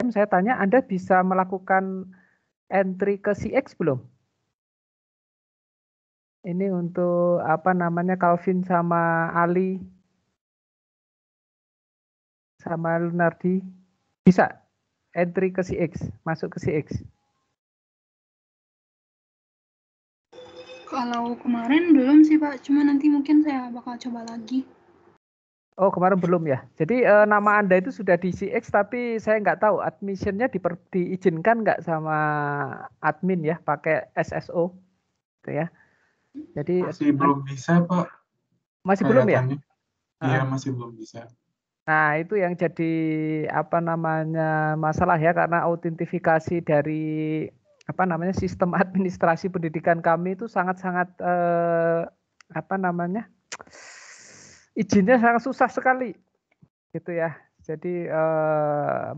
saya tanya, Anda bisa melakukan entry ke CX belum? Ini untuk apa namanya Calvin sama Ali sama Lunardi bisa entry ke CX, masuk ke CX. Kalau kemarin belum sih Pak, cuma nanti mungkin saya bakal coba lagi. Oh kemarin belum ya. Jadi nama Anda itu sudah di CX tapi saya nggak tahu admissionnya diizinkan nggak sama admin ya pakai SSO, gitu ya. Jadi Masih belum bisa Pak, masih belum ya? kelihatannya. Iya masih belum bisa. Nah itu yang jadi apa namanya masalah ya karena autentifikasi dari apa namanya sistem administrasi pendidikan kami itu sangat-sangat apa namanya izinnya sangat susah sekali gitu ya. Jadi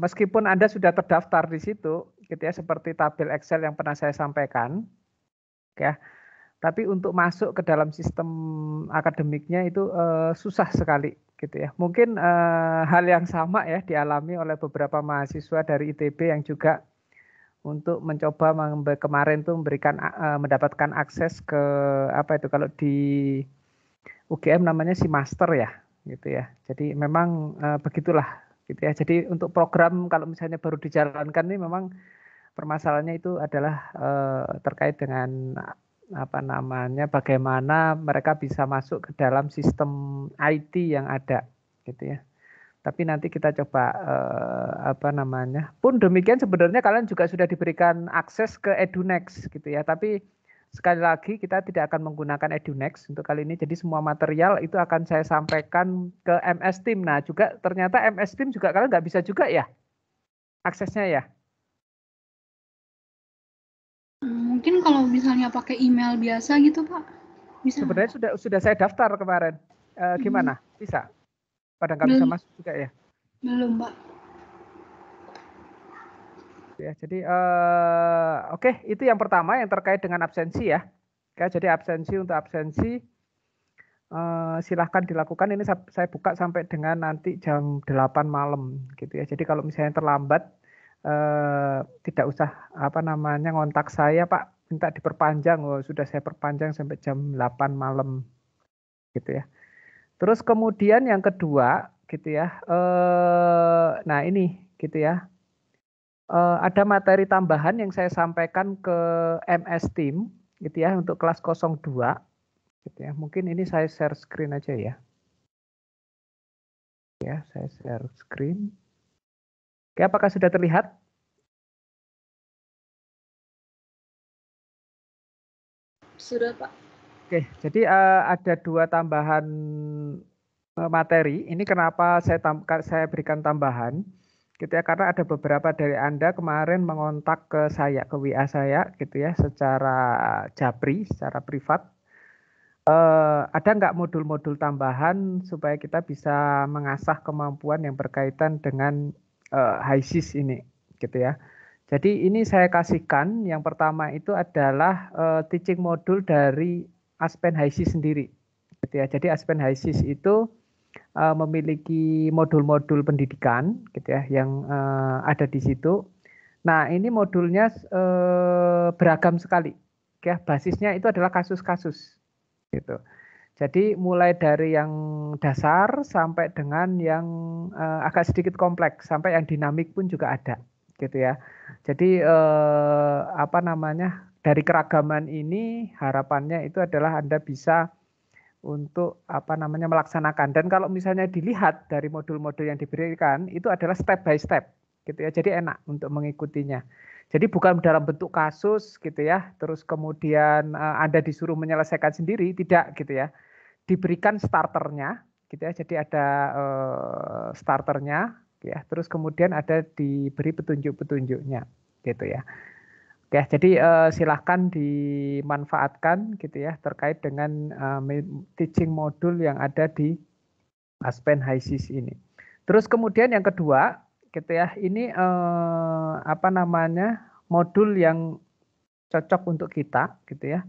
meskipun Anda sudah terdaftar di situ gitu ya seperti tabel Excel yang pernah saya sampaikan ya. Tapi untuk masuk ke dalam sistem akademiknya itu susah sekali gitu ya. Mungkin hal yang sama ya dialami oleh beberapa mahasiswa dari ITB yang juga untuk mencoba kemarin tuh memberikan mendapatkan akses ke apa itu kalau di UGM namanya si master ya gitu ya. Jadi memang begitulah gitu ya. Jadi untuk program kalau misalnya baru dijalankan ini memang permasalahannya itu adalah terkait dengan apa namanya bagaimana mereka bisa masuk ke dalam sistem IT yang ada gitu ya. Tapi nanti kita coba apa namanya. Pun demikian sebenarnya kalian juga sudah diberikan akses ke EduNext gitu ya. Tapi sekali lagi kita tidak akan menggunakan EduNext untuk kali ini. Jadi semua material itu akan saya sampaikan ke MS Team. Nah juga ternyata MS Team juga kalian nggak bisa juga ya aksesnya ya. Mungkin kalau misalnya pakai email biasa gitu Pak, bisa nggak? Sebenarnya sudah saya daftar kemarin. Gimana? Bisa? Pada nggak bisa Belum, masuk juga ya? belum Pak. Ya, jadi oke, itu yang pertama yang terkait dengan absensi ya. Oke, jadi absensi untuk absensi silahkan dilakukan. Ini saya buka sampai dengan nanti jam 8 malam gitu ya. Jadi kalau misalnya terlambat tidak usah apa namanya ngontak saya Pak, minta diperpanjang. Oh, sudah saya perpanjang sampai jam 8 malam gitu ya. Terus kemudian yang kedua gitu ya. Nah ini gitu ya. Ada materi tambahan yang saya sampaikan ke MS Team gitu ya untuk kelas 02 gitu ya. Mungkin ini saya share screen aja ya. Ya, saya share screen. Oke, apakah sudah terlihat? Sudah Pak. Oke, jadi ada dua tambahan materi. Ini kenapa saya berikan tambahan? Gitu ya, karena ada beberapa dari Anda kemarin mengontak ke saya, ke WA saya gitu ya, secara japri, secara privat. Ada nggak modul-modul tambahan supaya kita bisa mengasah kemampuan yang berkaitan dengan HISIS ini, gitu ya. Jadi ini saya kasihkan, yang pertama itu adalah teaching modul dari Aspen HISIS sendiri, gitu ya. Jadi Aspen HISIS itu memiliki modul-modul pendidikan, gitu ya, yang ada di situ. Nah ini modulnya beragam sekali, ya. Basisnya itu adalah kasus-kasus, gitu. Jadi mulai dari yang dasar sampai dengan yang agak sedikit kompleks, sampai yang dinamik pun juga ada, gitu ya. Jadi apa namanya dari keragaman ini harapannya itu adalah Anda bisa untuk apa namanya melaksanakan. Dan kalau misalnya dilihat dari modul-modul yang diberikan itu adalah step by step, gitu ya. Jadi enak untuk mengikutinya. Jadi bukan dalam bentuk kasus gitu ya, terus kemudian Anda disuruh menyelesaikan sendiri, tidak gitu ya. Diberikan starternya gitu ya. Jadi ada starternya ya, terus kemudian ada diberi petunjuk-petunjuknya gitu ya. Oke, jadi silahkan dimanfaatkan gitu ya terkait dengan teaching modul yang ada di Aspen HISIS ini. Terus kemudian yang kedua gitu ya, ini apa namanya modul yang cocok untuk kita gitu ya,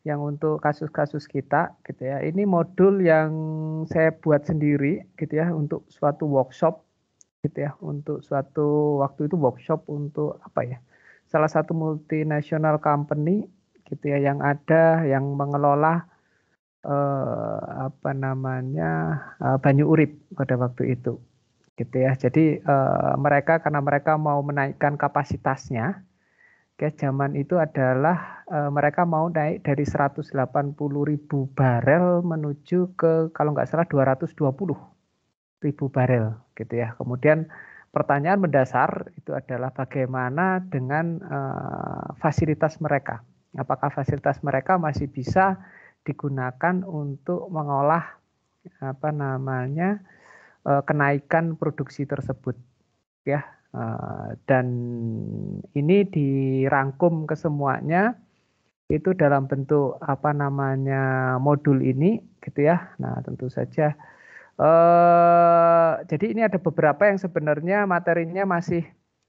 yang untuk kasus-kasus kita gitu ya. Ini modul yang saya buat sendiri gitu ya untuk suatu workshop gitu ya, untuk suatu waktu itu workshop untuk apa ya, salah satu multinational company gitu ya, yang ada yang mengelola apa namanya Banyu Urip pada waktu itu gitu ya. Jadi mereka karena mereka mau menaikkan kapasitasnya, zaman itu adalah mereka mau naik dari 180.000 barel menuju ke kalau nggak salah 220.000 barel gitu ya. Kemudian pertanyaan mendasar itu adalah bagaimana dengan fasilitas mereka. Apakah fasilitas mereka masih bisa digunakan untuk mengolah apa namanya kenaikan produksi tersebut ya. Dan ini dirangkum ke semuanya itu dalam bentuk apa namanya modul ini gitu ya. Nah, tentu saja jadi ini ada beberapa yang sebenarnya materinya masih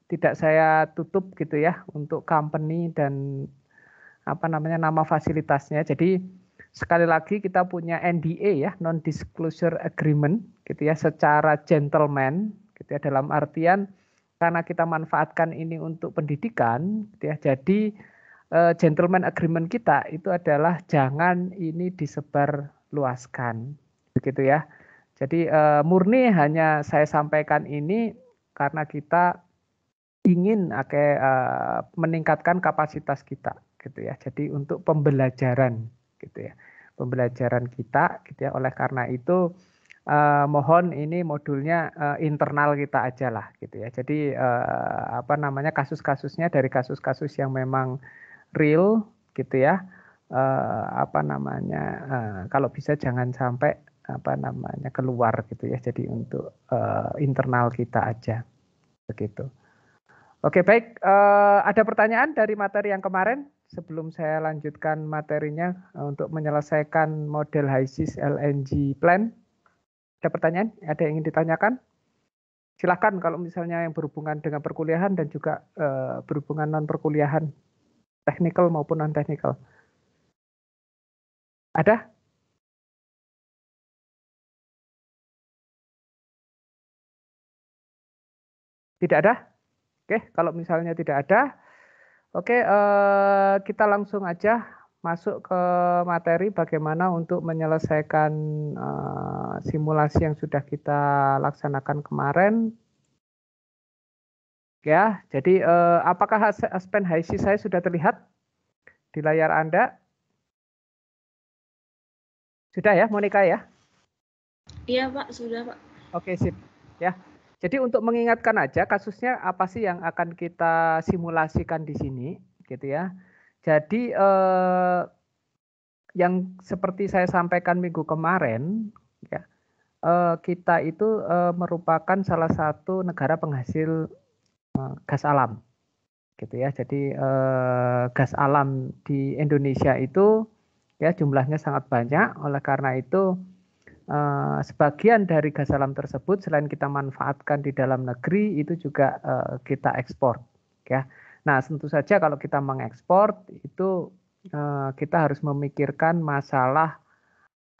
tidak saya tutup gitu ya untuk company dan apa namanya nama fasilitasnya. Jadi sekali lagi kita punya NDA ya, non disclosure agreement gitu ya, secara gentleman gitu ya, dalam artian karena kita manfaatkan ini untuk pendidikan gitu ya. Jadi gentleman agreement kita itu adalah jangan ini disebar luaskan begitu ya. Jadi murni hanya saya sampaikan ini karena kita ingin meningkatkan kapasitas kita gitu ya. Jadi untuk pembelajaran gitu ya. Pembelajaran kita gitu ya. Oleh karena itu mohon ini modulnya internal kita aja lah gitu ya. Jadi apa namanya kasus-kasusnya dari kasus-kasus yang memang real gitu ya. Apa namanya kalau bisa jangan sampai apa namanya keluar gitu ya. Jadi untuk internal kita aja begitu. Oke, baik. Ada pertanyaan dari materi yang kemarin sebelum saya lanjutkan materinya untuk menyelesaikan model HISIS LNG plan. Ada pertanyaan? Ada yang ingin ditanyakan? Silahkan kalau misalnya yang berhubungan dengan perkuliahan dan juga berhubungan non perkuliahan, teknikal maupun non teknikal. Ada? Tidak ada? Oke, kalau misalnya tidak ada, oke, kita langsung aja masuk ke materi bagaimana untuk menyelesaikan simulasi yang sudah kita laksanakan kemarin. Ya, jadi apakah aspen HISIS saya sudah terlihat di layar Anda? Sudah ya, Monica ya? Iya Pak, sudah Pak. Oke, sip. Ya. Jadi untuk mengingatkan aja kasusnya apa sih yang akan kita simulasikan di sini, gitu ya. Jadi yang seperti saya sampaikan minggu kemarin, ya, kita itu merupakan salah satu negara penghasil gas alam, gitu ya. Jadi gas alam di Indonesia itu ya jumlahnya sangat banyak. Oleh karena itu sebagian dari gas alam tersebut selain kita manfaatkan di dalam negeri itu juga kita ekspor ya. Nah, tentu saja kalau kita mengekspor itu kita harus memikirkan masalah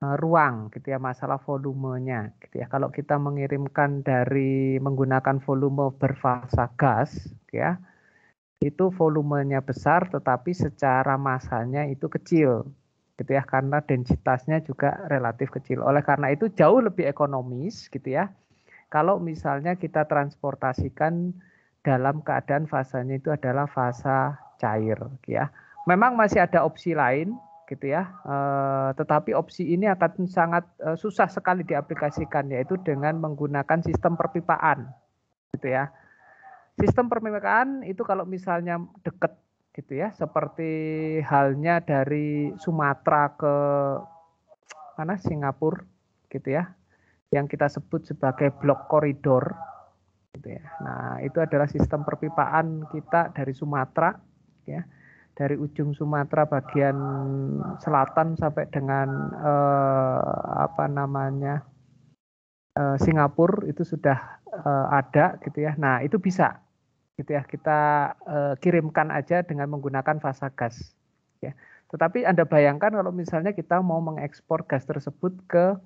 ruang gitu ya, masalah volumenya gitu ya. Kalau kita mengirimkan dari menggunakan volume berfasa gas ya, itu volumenya besar tetapi secara masanya itu kecil gitu ya, karena densitasnya juga relatif kecil. Oleh karena itu jauh lebih ekonomis gitu ya kalau misalnya kita transportasikan dalam keadaan fasanya itu adalah fasa cair ya. Memang masih ada opsi lain gitu ya, tetapi opsi ini akan sangat susah sekali diaplikasikan, yaitu dengan menggunakan sistem perpipaan gitu ya. Sistem perpipaan itu kalau misalnya dekat gitu ya, seperti halnya dari Sumatera ke mana Singapura gitu ya, yang kita sebut sebagai blok koridor gitu ya. Nah, itu adalah sistem perpipaan kita dari Sumatera ya. Dari ujung Sumatera bagian selatan sampai dengan apa namanya Singapura itu sudah ada gitu ya. Nah, itu bisa gitu ya, kita kirimkan aja dengan menggunakan fasa gas ya. Tetapi Anda bayangkan kalau misalnya kita mau mengekspor gas tersebut ke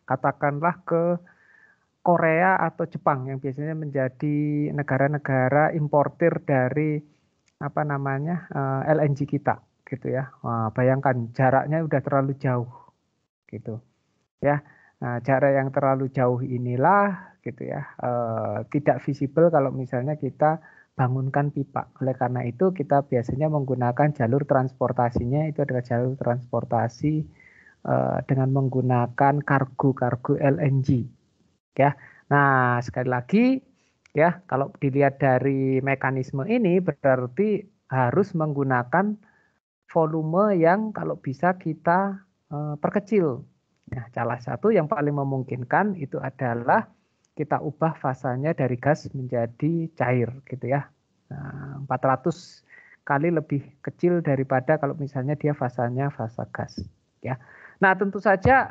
katakanlah ke Korea atau Jepang yang biasanya menjadi negara-negara importir dari apa namanya LNG kita gitu ya. Bayangkan jaraknya udah terlalu jauh gitu ya. Nah, jarak yang terlalu jauh inilah gitu ya tidak visible kalau misalnya kita bangunkan pipa. Oleh karena itu kita biasanya menggunakan jalur transportasinya itu adalah jalur transportasi dengan menggunakan kargo LNG ya. Nah, sekali lagi ya, kalau dilihat dari mekanisme ini berarti harus menggunakan volume yang kalau bisa kita perkecil. Nah, salah satu yang paling memungkinkan itu adalah kita ubah fasanya dari gas menjadi cair gitu ya. Nah, 400 kali lebih kecil daripada kalau misalnya dia fasanya fasa gas ya. Nah, tentu saja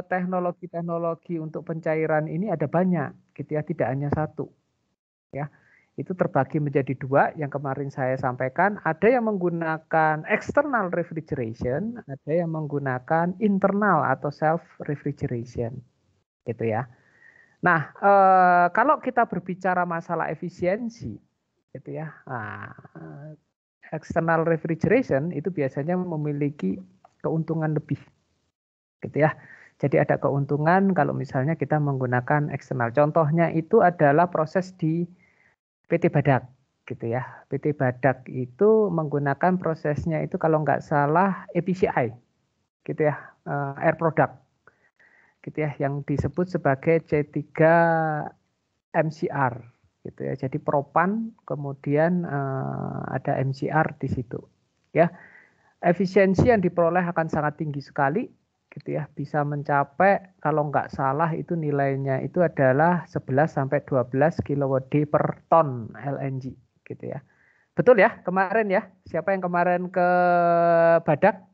teknologi-teknologi untuk pencairan ini ada banyak gitu ya, tidak hanya satu ya. Itu terbagi menjadi dua yang kemarin saya sampaikan. Ada yang menggunakan external refrigeration, ada yang menggunakan internal atau self refrigeration, gitu ya. Nah, kalau kita berbicara masalah efisiensi, gitu ya. Nah, external refrigeration itu biasanya memiliki keuntungan lebih, gitu ya. Jadi ada keuntungan kalau misalnya kita menggunakan eksternal. Contohnya itu adalah proses di PT Badak gitu ya. PT Badak itu menggunakan prosesnya itu kalau nggak salah EPCI gitu ya, air product gitu ya, yang disebut sebagai C3 MCR gitu ya. Jadi propan kemudian ada MCR di situ ya. Efisiensi yang diperoleh akan sangat tinggi sekali gitu ya, bisa mencapai kalau nggak salah itu nilainya itu adalah 11 sampai 12 kWd per ton LNG gitu ya. Betul ya kemarin ya? Siapa yang kemarin ke Badak?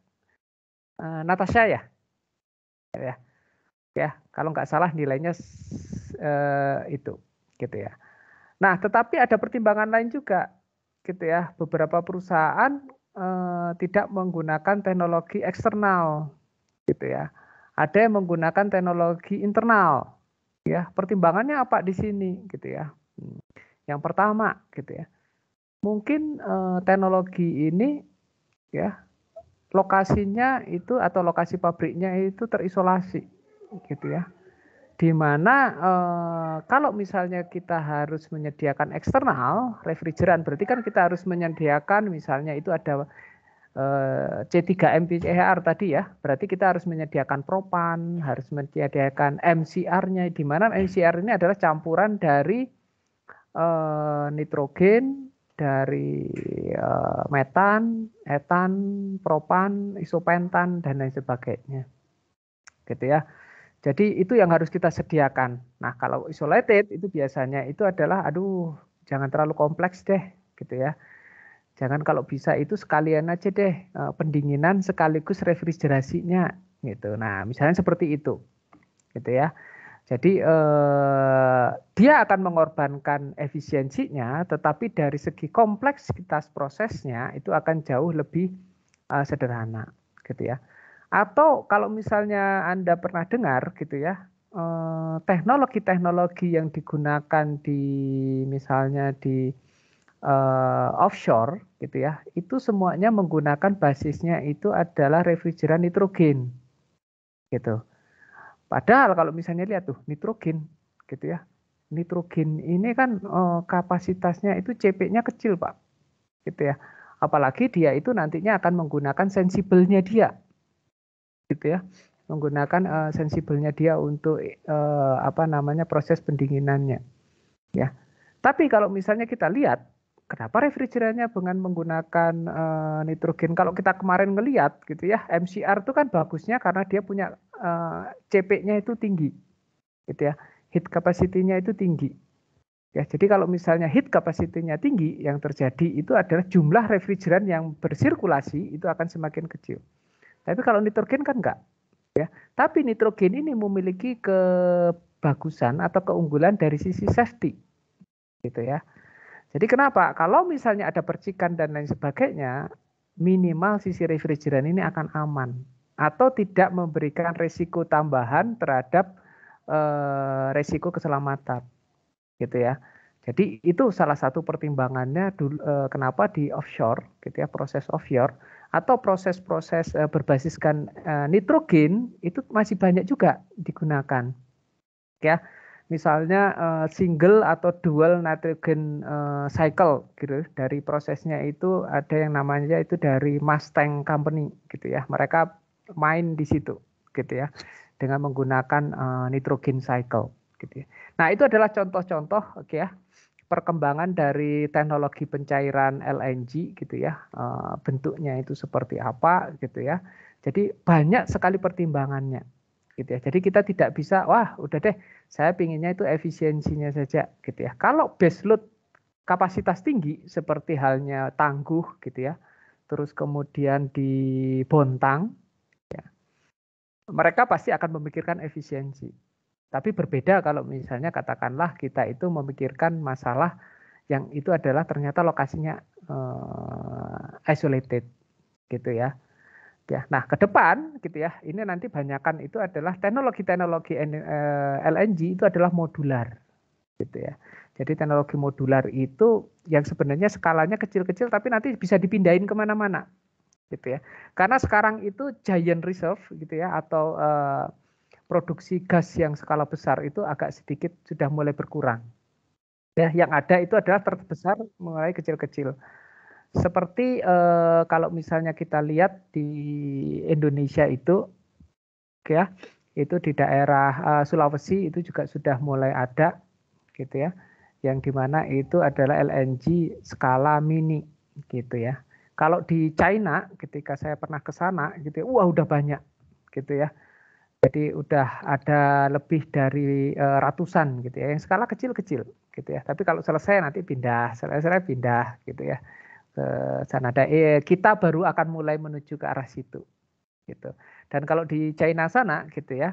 Natasha ya? Ya, kalau nggak salah nilainya itu gitu ya. Nah, tetapi ada pertimbangan lain juga gitu ya. Beberapa perusahaan tidak menggunakan teknologi eksternal gitu ya. Ada yang menggunakan teknologi internal. Ya, pertimbangannya apa di sini gitu ya. Yang pertama gitu ya. Mungkin teknologi ini ya lokasinya itu atau lokasi pabriknya itu terisolasi gitu ya. Di mana kalau misalnya kita harus menyediakan eksternal refrigeran, berarti kan kita harus menyediakan misalnya itu ada C3 MCR tadi ya, berarti kita harus menyediakan propan, harus menyediakan MCR-nya, di mana MCR ini adalah campuran dari nitrogen, dari metan, etan, propan, isopentan, dan lain sebagainya. Gitu ya. Jadi itu yang harus kita sediakan. Nah, kalau isolated itu biasanya itu adalah aduh, jangan terlalu kompleks deh, gitu ya. Jangan kalau bisa itu sekalian aja deh pendinginan sekaligus refrigerasinya gitu. Nah, misalnya seperti itu. Gitu ya. Jadi dia akan mengorbankan efisiensinya, tetapi dari segi kompleksitas prosesnya itu akan jauh lebih sederhana, gitu ya. Atau kalau misalnya Anda pernah dengar gitu ya, teknologi-teknologi yang digunakan di misalnya di offshore gitu ya, itu semuanya menggunakan basisnya itu adalah refrigeran nitrogen gitu. Padahal kalau misalnya lihat tuh nitrogen gitu ya, nitrogen ini kan kapasitasnya itu CP-nya kecil Pak, gitu ya. Apalagi dia itu nantinya akan menggunakan sensibelnya dia, gitu ya, menggunakan sensibelnya dia untuk apa namanya proses pendinginannya, ya. Tapi kalau misalnya kita lihat kenapa refrigerannya dengan menggunakan nitrogen? Kalau kita kemarin ngelihat gitu ya, MCR itu kan bagusnya karena dia punya CP-nya itu tinggi, gitu ya, heat capacity-nya itu tinggi. Ya, jadi kalau misalnya heat capacity-nya tinggi, yang terjadi itu adalah jumlah refrigeran yang bersirkulasi itu akan semakin kecil. Tapi kalau nitrogen kan enggak. Ya, tapi nitrogen ini memiliki kebagusan atau keunggulan dari sisi safety, gitu ya. Jadi kenapa? Kalau misalnya ada percikan dan lain sebagainya, minimal sisi refrigeran ini akan aman atau tidak memberikan risiko tambahan terhadap resiko keselamatan, gitu ya. Jadi itu salah satu pertimbangannya kenapa di offshore, gitu ya, proses offshore atau proses-proses berbasiskan nitrogen itu masih banyak juga digunakan, ya. Misalnya single atau dual nitrogen cycle gitu. Dari prosesnya itu ada yang namanya itu dari Mustang Company gitu ya. Mereka main di situ gitu ya dengan menggunakan nitrogen cycle gitu ya. Nah, itu adalah contoh-contoh ya perkembangan dari teknologi pencairan LNG gitu ya. Bentuknya itu seperti apa gitu ya. Jadi banyak sekali pertimbangannya gitu ya. Jadi kita tidak bisa, wah udah deh saya pinginnya itu efisiensinya saja gitu ya. Kalau base load kapasitas tinggi seperti halnya Tangguh gitu ya, terus kemudian di Bontang, ya, mereka pasti akan memikirkan efisiensi. Tapi berbeda kalau misalnya katakanlah kita itu memikirkan masalah yang itu adalah ternyata lokasinya isolated gitu ya. Ya, nah ke depan gitu ya, ini nanti banyakan itu adalah teknologi-teknologi LNG itu adalah modular, gitu ya. Jadi teknologi modular itu yang sebenarnya skalanya kecil-kecil, tapi nanti bisa dipindahin kemana-mana, gitu ya. Karena sekarang itu giant reserve, gitu ya, atau produksi gas yang skala besar itu agak sedikit sudah mulai berkurang. Ya, yang ada itu adalah terbesar mulai kecil-kecil. Seperti kalau misalnya kita lihat di Indonesia itu, ya, itu di daerah Sulawesi itu juga sudah mulai ada, gitu ya, yang dimana itu adalah LNG skala mini, gitu ya. Kalau di China, ketika saya pernah ke sana, gitu, wah udah banyak, gitu ya. Jadi udah ada lebih dari ratusan, gitu ya, yang skala kecil-kecil, gitu ya. Tapi kalau selesai nanti pindah, selesai pindah, gitu ya. Sana ada kita baru akan mulai menuju ke arah situ gitu. Dan kalau di China sana gitu ya,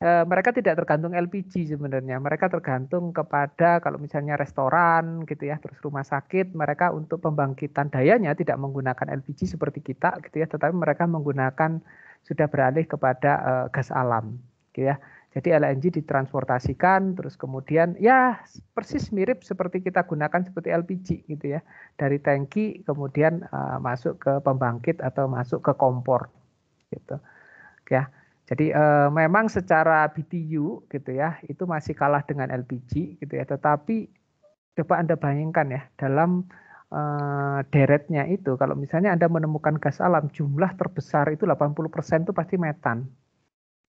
mereka tidak tergantung LPG sebenarnya. Mereka tergantung kepada kalau misalnya restoran gitu ya, terus rumah sakit, mereka untuk pembangkitan dayanya tidak menggunakan LPG seperti kita gitu ya, tetapi mereka menggunakan sudah beralih kepada gas alam gitu ya. Jadi LNG ditransportasikan, terus kemudian ya persis mirip seperti kita gunakan seperti LPG gitu ya. Dari tangki kemudian masuk ke pembangkit atau masuk ke kompor gitu. Ya. Jadi memang secara BTU gitu ya, itu masih kalah dengan LPG gitu ya. Tetapi coba Anda bayangkan ya, dalam deretnya itu kalau misalnya Anda menemukan gas alam jumlah terbesar itu 80% itu pasti metan.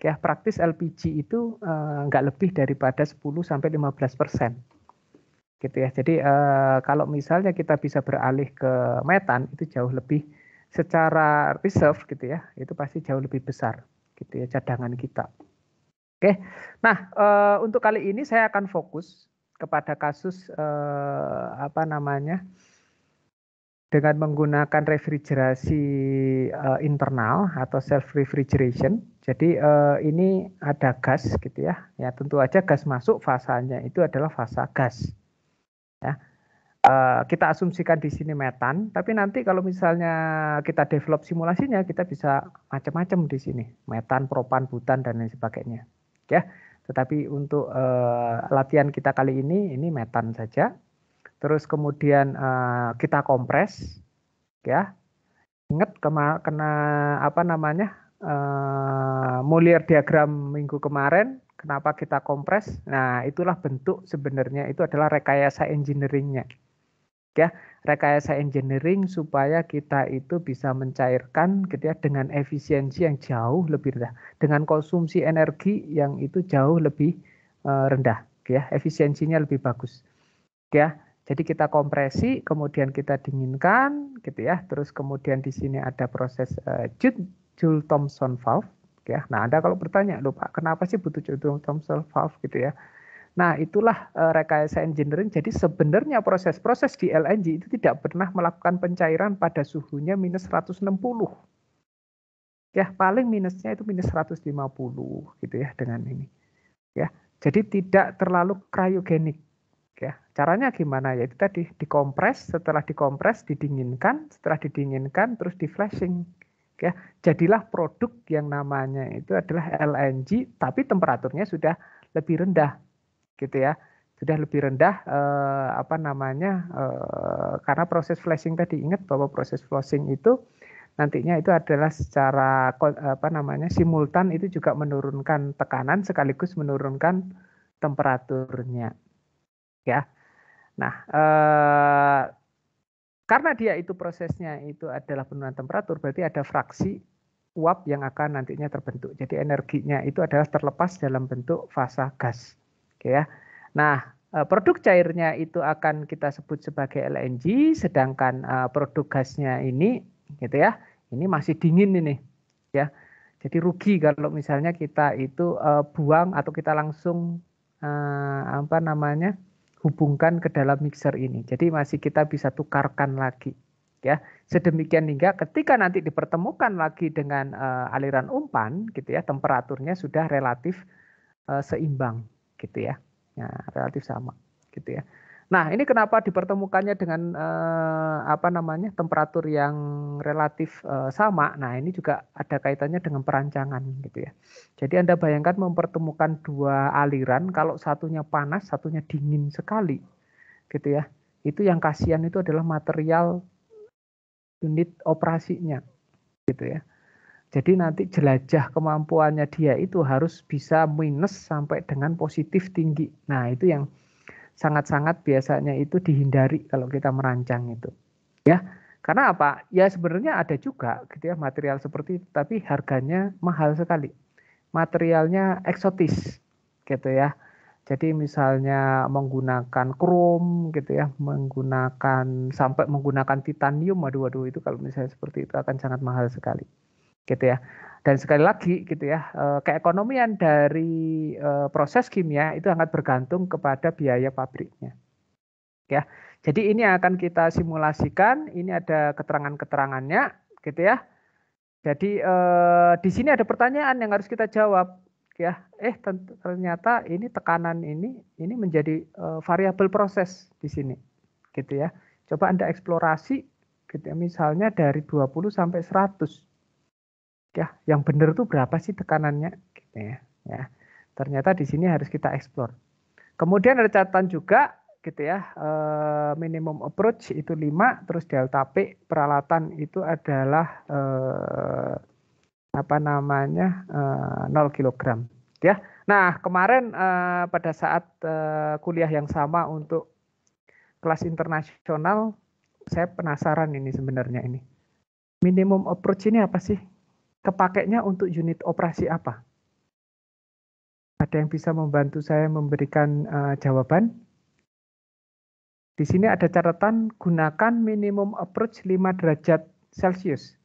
Ya, praktis LPG itu nggak lebih daripada 10-15%. Gitu ya. Jadi kalau misalnya kita bisa beralih ke metan itu jauh lebih secara reserve gitu ya, itu pasti jauh lebih besar gitu ya cadangan kita. Oke. Nah, untuk kali ini saya akan fokus kepada kasus apa namanya? Dengan menggunakan refrigerasi internal atau self refrigeration. Jadi ini ada gas gitu ya. Ya tentu aja gas masuk fasanya itu adalah fasa gas. Ya. Kita asumsikan di sini metan, tapi nanti kalau misalnya kita develop simulasinya kita bisa macam-macam di sini. Metan, propan, butan dan lain sebagainya. Ya. Tetapi untuk latihan kita kali ini metan saja. Terus kemudian kita kompres, ya. Ingat kena apa namanya Mulier diagram minggu kemarin, kenapa kita kompres? Nah, itulah bentuk sebenarnya itu adalah rekayasa engineeringnya, ya. Rekayasa engineering supaya kita itu bisa mencairkan, gitu ya, dengan efisiensi yang jauh lebih rendah, dengan konsumsi energi yang itu jauh lebih rendah, ya. Efisiensinya lebih bagus, ya. Jadi kita kompresi, kemudian kita dinginkan, gitu ya. Terus kemudian di sini ada proses Joule-Thomson valve, ya. Nah, Anda kalau bertanya, loh Pak, kenapa sih butuh Joule-Thomson valve, gitu ya? Nah, itulah rekayasa engineering. Jadi sebenarnya proses-proses di LNG itu tidak pernah melakukan pencairan pada suhunya minus 160. Ya, paling minusnya itu minus 150, gitu ya, dengan ini. Ya, jadi tidak terlalu cryogenik. Ya, caranya gimana? Ya itu tadi dikompres, setelah dikompres didinginkan, setelah didinginkan terus di flashing. Ya, jadilah produk yang namanya itu adalah LNG, tapi temperaturnya sudah lebih rendah gitu ya. Sudah lebih rendah karena proses flashing tadi, ingat bahwa proses flashing itu nantinya itu adalah secara simultan itu juga menurunkan tekanan sekaligus menurunkan temperaturnya ya. Nah, karena dia itu prosesnya itu adalah penurunan temperatur, berarti ada fraksi uap yang akan nantinya terbentuk. Jadi energinya itu adalah terlepas dalam bentuk fasa gas. Oke ya. Nah, produk cairnya itu akan kita sebut sebagai LNG, sedangkan produk gasnya ini gitu ya. Ini masih dingin ini ya. Jadi rugi kalau misalnya kita itu buang atau kita langsung hubungkan ke dalam mixer ini. Jadi masih kita bisa tukarkan lagi ya. Sedemikian hingga ketika nanti dipertemukan lagi dengan aliran umpan gitu ya, temperaturnya sudah relatif seimbang gitu ya. Nah, relatif sama gitu ya. Nah, ini kenapa dipertemukannya dengan temperatur yang relatif sama. Nah, ini juga ada kaitannya dengan perancangan gitu ya. Jadi Anda bayangkan mempertemukan dua aliran, kalau satunya panas, satunya dingin sekali gitu ya. Itu yang kasihan itu adalah material unit operasinya gitu ya. Jadi nanti jelajah kemampuannya dia itu harus bisa minus sampai dengan positif tinggi. Nah, itu yang sangat-sangat biasanya itu dihindari kalau kita merancang itu. Ya. Karena apa? Ya sebenarnya ada juga gitu ya material seperti itu, tapi harganya mahal sekali. Materialnya eksotis gitu ya. Jadi misalnya menggunakan krom gitu ya, sampai menggunakan titanium, waduh itu kalau misalnya seperti itu akan sangat mahal sekali. Gitu ya. Dan sekali lagi gitu ya, keekonomian dari proses kimia itu sangat bergantung kepada biaya pabriknya. Ya. Jadi ini akan kita simulasikan, ini ada keterangan-keterangannya gitu ya. Jadi di sini ada pertanyaan yang harus kita jawab ya. Ternyata ini tekanan ini menjadi variabel proses di sini gitu ya. Coba Anda eksplorasi gitu ya, misalnya dari 20 sampai 100. Ya, yang benar tuh berapa sih tekanannya gitu ya. Ya. Ternyata di sini harus kita eksplor. Kemudian ada catatan juga gitu ya, minimum approach itu 5, terus delta P peralatan itu adalah 0 kg ya. Nah, kemarin pada saat kuliah yang sama untuk kelas internasional, saya penasaran ini sebenarnya ini. Minimum approach ini apa sih? Kepakainya untuk unit operasi apa? Ada yang bisa membantu saya memberikan jawaban? Di sini ada catatan gunakan minimum approach 5 derajat Celcius.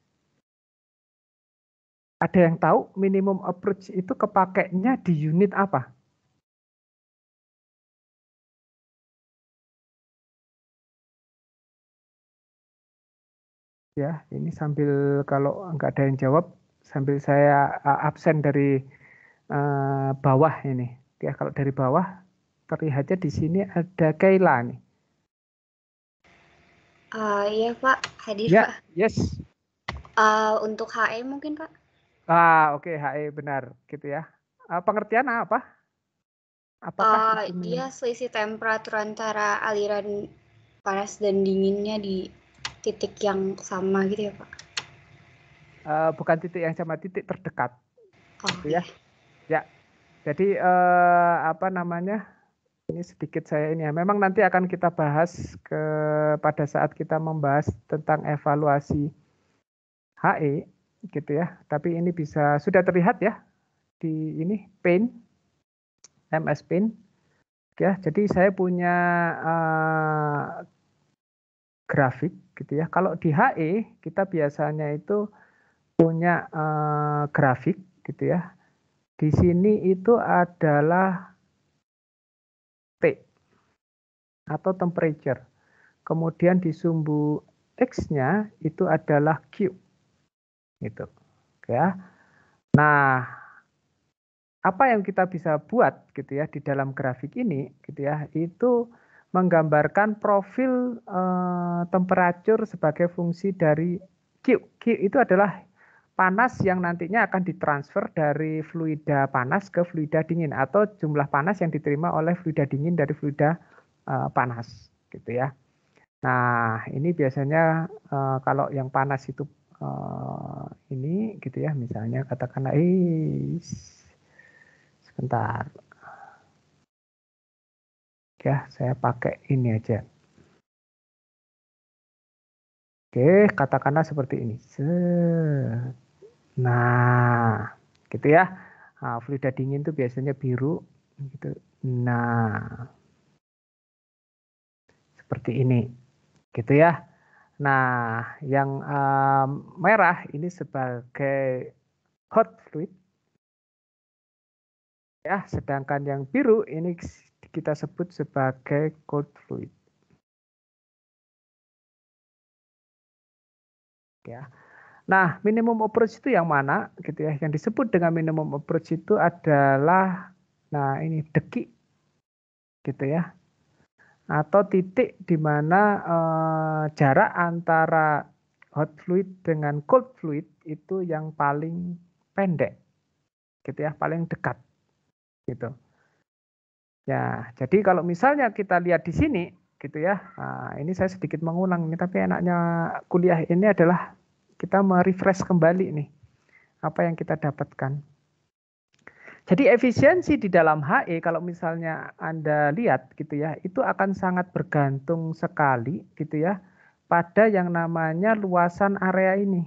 Ada yang tahu minimum approach itu kepakainya di unit apa? Ya, ini sambil kalau nggak ada yang jawab, sambil saya absen dari bawah ini. Ya, kalau dari bawah terlihatnya di sini ada Kayla nih. Iya Pak, hadir Ya, Pak. yes. Untuk HE mungkin Pak? Oke, HE benar gitu ya. Pengertian apa? Apakah itu Dia selisih temperatur antara aliran panas dan dinginnya di titik yang sama gitu ya Pak? Bukan titik yang sama, titik terdekat. Gitu ya. Ya. Jadi ini sedikit saya ini ya. Memang nanti akan kita bahas pada saat kita membahas tentang evaluasi HE gitu ya. Tapi ini sudah terlihat ya di ini Paint, MS Paint. Ya, jadi saya punya grafik gitu ya. Kalau di HE kita biasanya itu punya grafik gitu ya. Di sini itu adalah T atau temperature. Kemudian di sumbu X-nya itu adalah Q. Gitu. Ya. Nah, apa yang kita bisa buat gitu ya di dalam grafik ini gitu ya, itu menggambarkan profil temperatur sebagai fungsi dari Q. Q itu adalah panas yang nantinya akan ditransfer dari fluida panas ke fluida dingin atau jumlah panas yang diterima oleh fluida dingin dari fluida panas gitu ya. Nah, ini biasanya kalau yang panas itu ini gitu ya, misalnya katakanlah sebentar. Ya, saya pakai ini aja. Oke, katakanlah seperti ini. Nah, gitu ya. Nah, fluida dingin itu biasanya biru gitu. Nah, seperti ini. Gitu ya. Nah, yang merah ini sebagai hot fluid. Ya, sedangkan yang biru ini kita sebut sebagai cold fluid. Ya. Nah, minimum approach itu yang mana gitu ya? Yang disebut dengan minimum approach itu adalah nah ini dekik gitu ya. Atau titik di mana jarak antara hot fluid dengan cold fluid itu yang paling pendek gitu ya, paling dekat gitu. Ya, jadi kalau misalnya kita lihat di sini gitu ya. Nah, ini saya sedikit mengulang nih, tapi enaknya kuliah ini adalah kita merefresh kembali nih apa yang kita dapatkan. Jadi efisiensi di dalam HE kalau misalnya Anda lihat gitu ya, itu akan sangat bergantung sekali gitu ya pada yang namanya luasan area ini.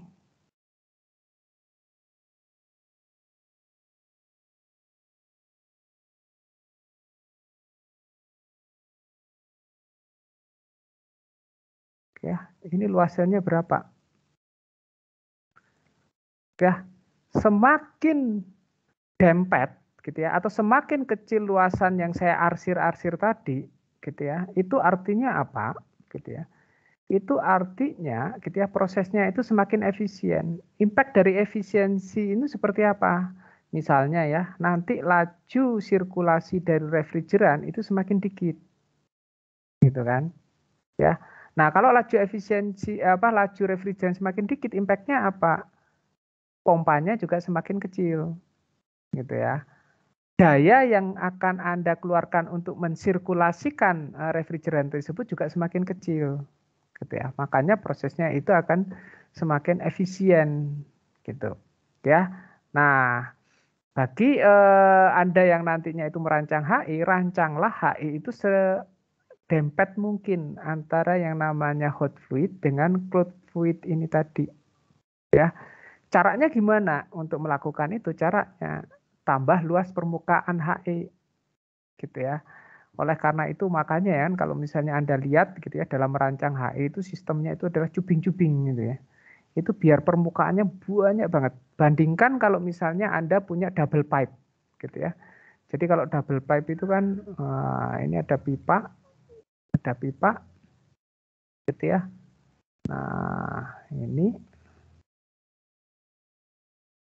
Ya, ini luasannya berapa? Ya, semakin dempet gitu ya, atau semakin kecil luasan yang saya arsir-arsir tadi gitu ya, itu artinya apa gitu ya? Itu artinya gitu ya, prosesnya itu semakin efisien. Impact dari efisiensi ini seperti apa? Misalnya ya, nanti laju sirkulasi dari refrigeran itu semakin dikit. Gitu kan? Ya. Nah, kalau laju laju refrigeran semakin dikit, impact-nya apa? Pompanya juga semakin kecil. Gitu ya. Daya yang akan Anda keluarkan untuk mensirkulasikan refrigeran tersebut juga semakin kecil. Gitu ya. Makanya prosesnya itu akan semakin efisien gitu. Ya. Nah, bagi Anda yang nantinya itu merancang HI, rancanglah HI itu sedempet mungkin antara yang namanya hot fluid dengan cold fluid ini tadi. Ya. Caranya gimana untuk melakukan itu? Caranya tambah luas permukaan HI gitu ya. Oleh karena itu makanya ya kalau misalnya Anda lihat gitu ya dalam merancang HI itu sistemnya itu adalah cubing-cubing gitu ya. Itu biar permukaannya banyak banget. Bandingkan kalau misalnya Anda punya double pipe gitu ya. Jadi kalau double pipe itu kan ini ada pipa gitu ya. Nah, ini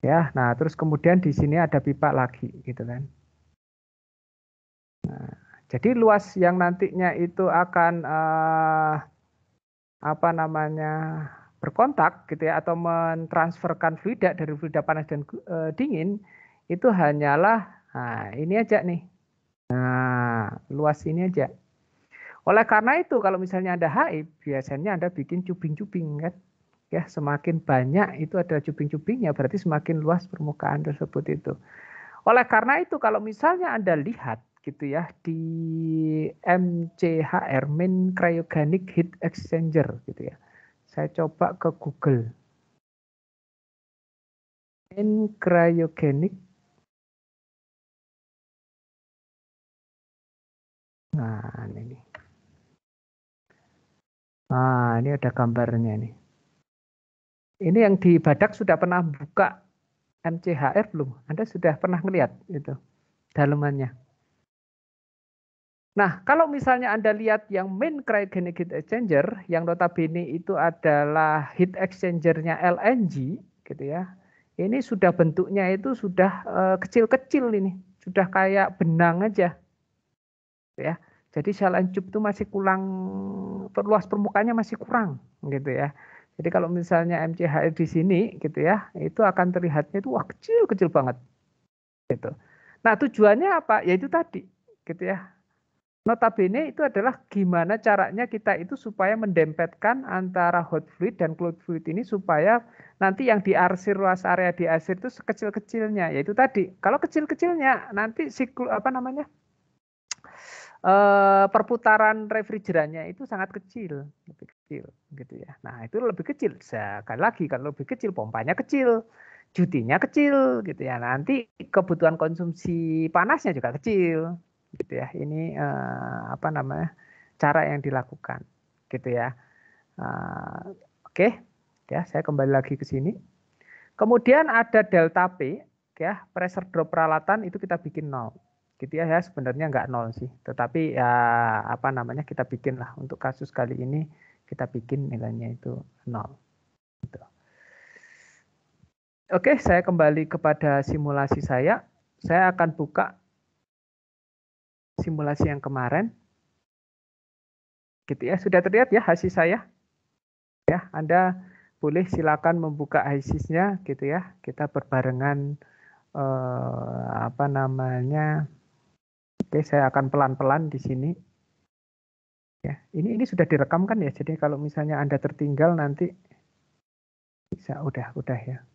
ya. Nah, terus kemudian di sini ada pipa lagi gitu kan. Nah, jadi luas yang nantinya itu akan apa namanya berkontak gitu ya atau mentransferkan fluida dari fluida panas dan dingin itu hanyalah ini aja nih. Nah, luas ini aja. Oleh karena itu kalau misalnya Anda HI biasanya Anda bikin cubing-cubing kan. Ya, semakin banyak itu ada cubing-cubingnya berarti semakin luas permukaan tersebut itu. Oleh karena itu kalau misalnya Anda lihat gitu ya di MCHR Main Cryogenic Heat Exchanger gitu ya. Saya coba ke Google. Main Cryogenic. Nah, ini. Nah, ini ada gambarnya nih. Ini yang di Badak sudah pernah buka MCHR belum? Anda sudah pernah melihat itu dalemannya. Nah, kalau misalnya Anda lihat yang main cryogenic heat exchanger, yang notabene itu adalah heat exchanger-nya LNG, gitu ya. Ini sudah bentuknya itu sudah kecil-kecil ini, sudah kayak benang aja, ya. Jadi shell and tube itu masih kurang, luas permukaannya masih kurang, gitu ya. Jadi kalau misalnya MCHR di sini gitu ya, itu akan terlihatnya itu wah kecil banget gitu. Nah, tujuannya apa? Ya itu tadi gitu ya. Notabene itu adalah gimana caranya kita itu supaya mendempetkan antara hot fluid dan cold fluid ini supaya nanti yang diarsir luas area diarsir itu sekecil-kecilnya. Yaitu tadi, kalau kecil-kecilnya nanti perputaran refrigerannya itu sangat kecil, lebih kecil gitu ya. Nah, itu lebih kecil. Sekali lagi kalau lebih kecil pompanya kecil, jutinya kecil gitu ya. Nanti kebutuhan konsumsi panasnya juga kecil gitu ya. Ini cara yang dilakukan gitu ya. Oke. Ya, saya kembali lagi ke sini. Kemudian ada delta P ya, pressure drop peralatan itu kita bikin 0. Gitu ya, sebenarnya nggak 0 sih, tetapi ya kita bikin lah untuk kasus kali ini kita bikin nilainya itu 0. Gitu. Oke, saya kembali kepada simulasi saya. Saya akan buka simulasi yang kemarin. Gitu ya, sudah terlihat ya hasil saya. Ya, Anda boleh silakan membuka hasilnya gitu ya. Kita berbarengan Oke, saya akan pelan-pelan di sini. Ya, ini sudah direkam kan ya. Jadi kalau misalnya Anda tertinggal nanti bisa udah ya.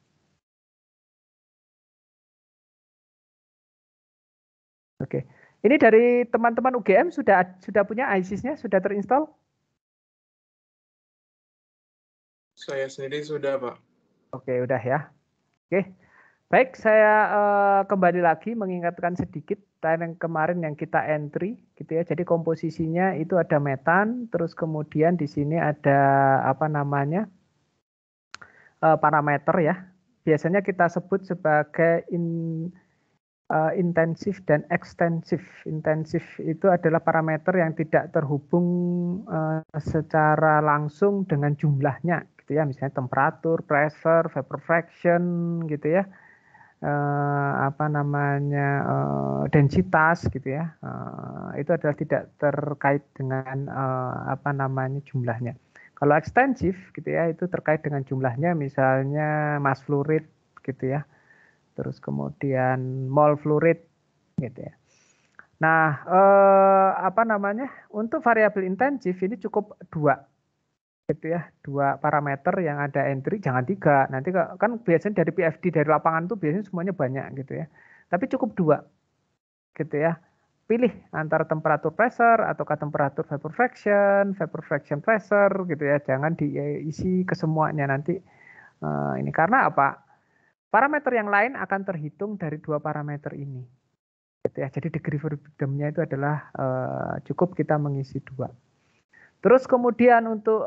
Oke. Ini dari teman-teman UGM sudah punya ISIS-nya, sudah terinstall? Saya sendiri sudah, Pak. Oke, udah ya. Oke. Baik, saya kembali lagi mengingatkan sedikit yang kemarin yang kita entry gitu ya. Jadi komposisinya itu ada metan, terus kemudian di sini ada parameter ya. Biasanya kita sebut sebagai intensif dan ekstensif. Intensif itu adalah parameter yang tidak terhubung secara langsung dengan jumlahnya gitu ya. Misalnya temperatur, pressure, vapor fraction gitu ya. Densitas gitu ya, itu adalah tidak terkait dengan jumlahnya. Kalau ekstensif gitu ya, itu terkait dengan jumlahnya, misalnya mass fluid gitu ya, terus kemudian mol fluid gitu ya. Nah, untuk variabel intensif ini cukup 2 gitu ya, 2 parameter yang ada entry, jangan 3. Nanti kan biasanya dari PFD dari lapangan tuh biasanya semuanya banyak gitu ya. Tapi cukup 2 gitu ya. Pilih antara temperatur pressure ataukah temperatur vapor fraction pressure gitu ya. Jangan diisi ke semuanya nanti ini karena apa? Parameter yang lain akan terhitung dari 2 parameter ini. Gitu ya. Jadi degree freedom-nya itu adalah cukup kita mengisi 2. Terus kemudian untuk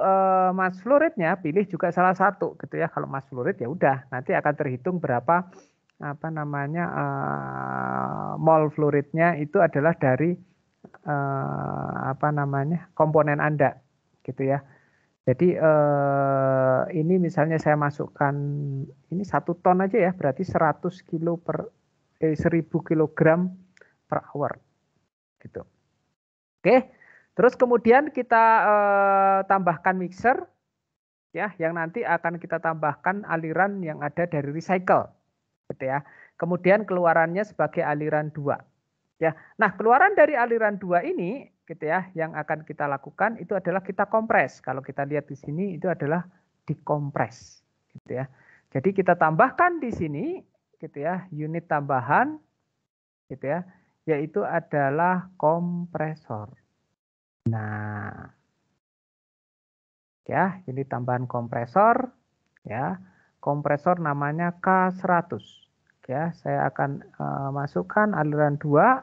mass fluidnya pilih juga salah satu gitu ya. Kalau mass fluid ya udah nanti akan terhitung berapa mol fluidnya itu adalah dari komponen Anda gitu ya. Jadi ini misalnya saya masukkan ini 1 ton aja ya, berarti 1000 kilogram per hour gitu. Oke. Terus kemudian kita tambahkan mixer ya, yang nanti akan kita tambahkan aliran yang ada dari recycle gitu ya. Kemudian keluarannya sebagai aliran 2. Ya. Nah, keluaran dari aliran 2 ini gitu ya, yang akan kita lakukan itu adalah kita kompres. Kalau kita lihat di sini itu adalah dikompres gitu ya. Jadi kita tambahkan di sini gitu ya, unit tambahan gitu ya, yaitu adalah kompresor. Nah, ya, ini tambahan kompresor, ya, kompresor namanya K100. Ya, saya akan masukkan aliran 2,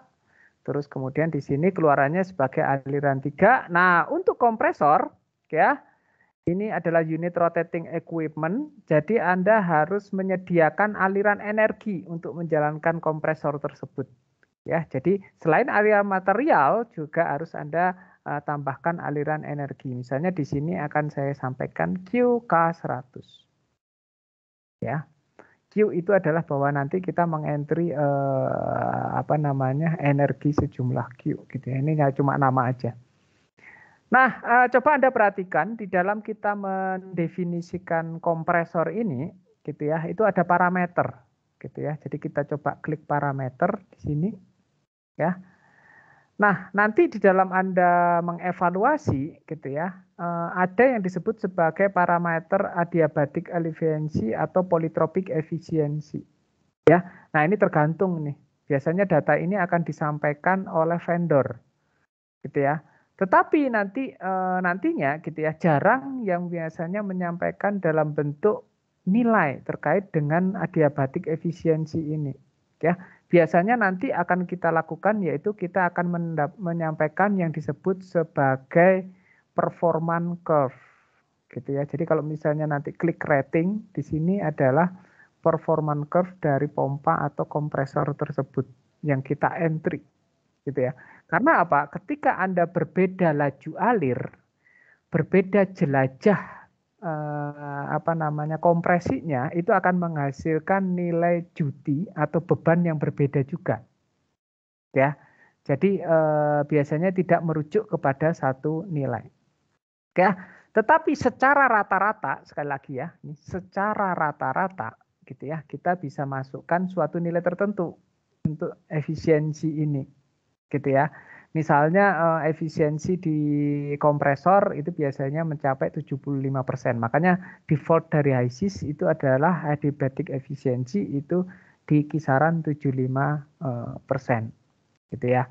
terus kemudian di sini keluarannya sebagai aliran 3. Nah, untuk kompresor, ya, ini adalah unit rotating equipment, jadi Anda harus menyediakan aliran energi untuk menjalankan kompresor tersebut. Ya, jadi selain aliran material juga harus Anda tambahkan aliran energi. Misalnya di sini akan saya sampaikan QK100. Ya. Q itu adalah bahwa nanti kita mengentry energi sejumlah Q gitu ya. Ini cuma nama aja. Nah, coba Anda perhatikan di dalam kita mendefinisikan kompresor ini, gitu ya, itu ada parameter, gitu ya. Jadi kita coba klik parameter di sini, ya. Nah, nanti di dalam Anda mengevaluasi, gitu ya, ada yang disebut sebagai parameter adiabatic efficiency atau polytropic efficiency, ya. Nah, ini tergantung nih. Biasanya data ini akan disampaikan oleh vendor, gitu ya. Tetapi nantinya gitu ya, jarang yang biasanya menyampaikan dalam bentuk nilai terkait dengan adiabatic efficiency ini, ya. Biasanya nanti akan kita lakukan yaitu kita akan menyampaikan yang disebut sebagai performance curve, gitu ya. Jadi kalau misalnya nanti klik rating di sini adalah performance curve dari pompa atau kompresor tersebut yang kita entry, gitu ya. Karena apa? Ketika Anda berbeda laju alir, berbeda jelajah kompresinya, itu akan menghasilkan nilai duty atau beban yang berbeda juga, ya. Jadi biasanya tidak merujuk kepada satu nilai, ya. Tetapi secara rata-rata, sekali lagi ya, secara rata-rata, gitu ya, kita bisa masukkan suatu nilai tertentu untuk efisiensi ini, gitu ya. Misalnya efisiensi di kompresor itu biasanya mencapai 75%. Makanya default dari HYSYS itu adalah adiabatic efficiency itu di kisaran 75%, gitu ya.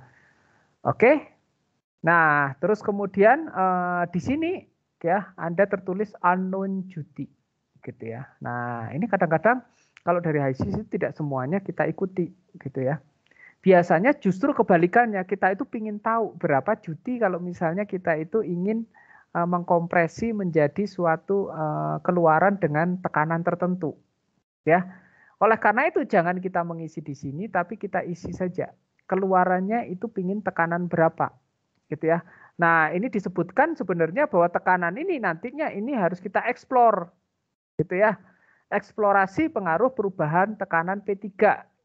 Oke. Nah, terus kemudian di sini ya Anda tertulis unknown duty, gitu ya. Nah, ini kadang-kadang kalau dari HYSYS itu tidak semuanya kita ikuti, gitu ya. Biasanya justru kebalikannya, kita itu ingin tahu berapa duty kalau misalnya kita itu ingin mengkompresi menjadi suatu keluaran dengan tekanan tertentu, ya. Oleh karena itu jangan kita mengisi di sini, tapi kita isi saja keluarannya itu ingin tekanan berapa, gitu ya. Nah, ini disebutkan sebenarnya bahwa tekanan ini nantinya ini harus kita explore, gitu ya. Eksplorasi pengaruh perubahan tekanan P3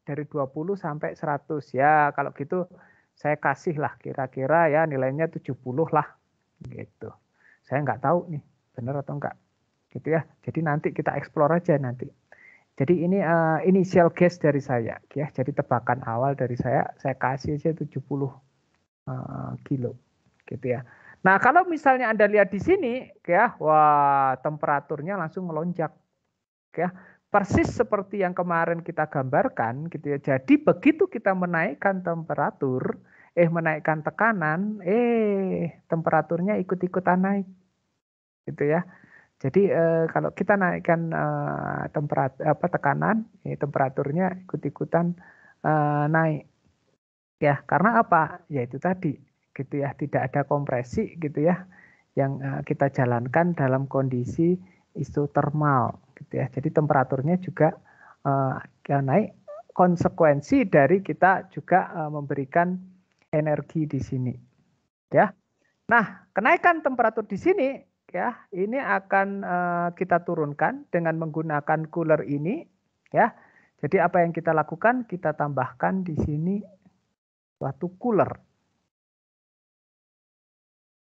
dari 20 sampai 100. Ya, kalau gitu saya kasih lah kira-kira ya nilainya 70 lah, gitu. Saya nggak tahu nih benar atau enggak, gitu ya. Jadi nanti kita explore aja nanti. Jadi ini initial guess dari saya, ya. Jadi tebakan awal dari saya kasih aja 70 kilo, gitu ya. Nah, kalau misalnya Anda lihat di sini, ya, wah temperaturnya langsung melonjak, ya. Persis seperti yang kemarin kita gambarkan, gitu ya. Jadi begitu kita menaikkan temperatur, menaikkan tekanan, temperaturnya ikut-ikutan naik, gitu ya. Jadi kalau kita naikkan tekanan, temperaturnya ikut-ikutan naik, ya. Karena apa? Ya itu tadi, gitu ya. Tidak ada kompresi, gitu ya, yang kita jalankan dalam kondisi isotermal, gitu ya. Jadi temperaturnya juga naik, konsekuensi dari kita juga memberikan energi di sini, ya. Nah, kenaikan temperatur di sini, ya, ini akan kita turunkan dengan menggunakan cooler ini, ya. Jadi apa yang kita lakukan? Kita tambahkan di sini suatu cooler,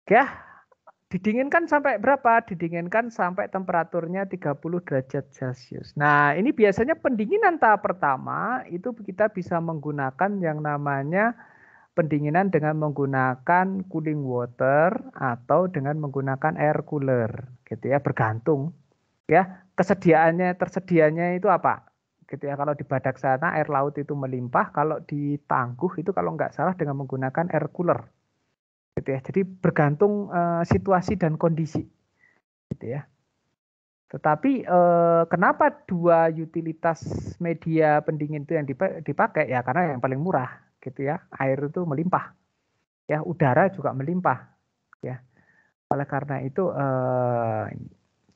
ya. Didinginkan sampai berapa? Didinginkan sampai temperaturnya 30 derajat Celcius. Nah, ini biasanya pendinginan tahap pertama itu kita bisa menggunakan yang namanya pendinginan dengan menggunakan cooling water atau dengan menggunakan air cooler, gitu ya, bergantung ya tersedianya itu apa, gitu ya. Kalau di badak sana air laut itu melimpah, kalau di Tangguh itu kalau nggak salah dengan menggunakan air cooler, gitu ya. Jadi bergantung situasi dan kondisi, gitu ya. Tetapi kenapa dua utilitas media pendingin itu yang dipakai? Ya karena yang paling murah, gitu ya. Air itu melimpah, ya, udara juga melimpah, ya. Oleh karena itu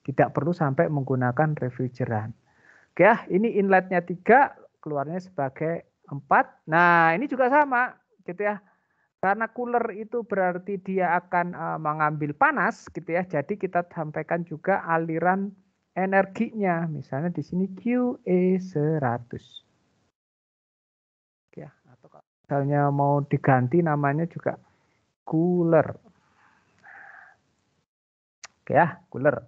tidak perlu sampai menggunakan refrigeran. Oke, ya, ini inletnya 3, keluarnya sebagai 4. Nah, ini juga sama, gitu ya. Karena cooler itu berarti dia akan mengambil panas, gitu ya. Jadi kita sampaikan juga aliran energinya. Misalnya di sini QE100. Ya, atau kalau misalnya mau diganti namanya juga cooler. Oke ya, cooler.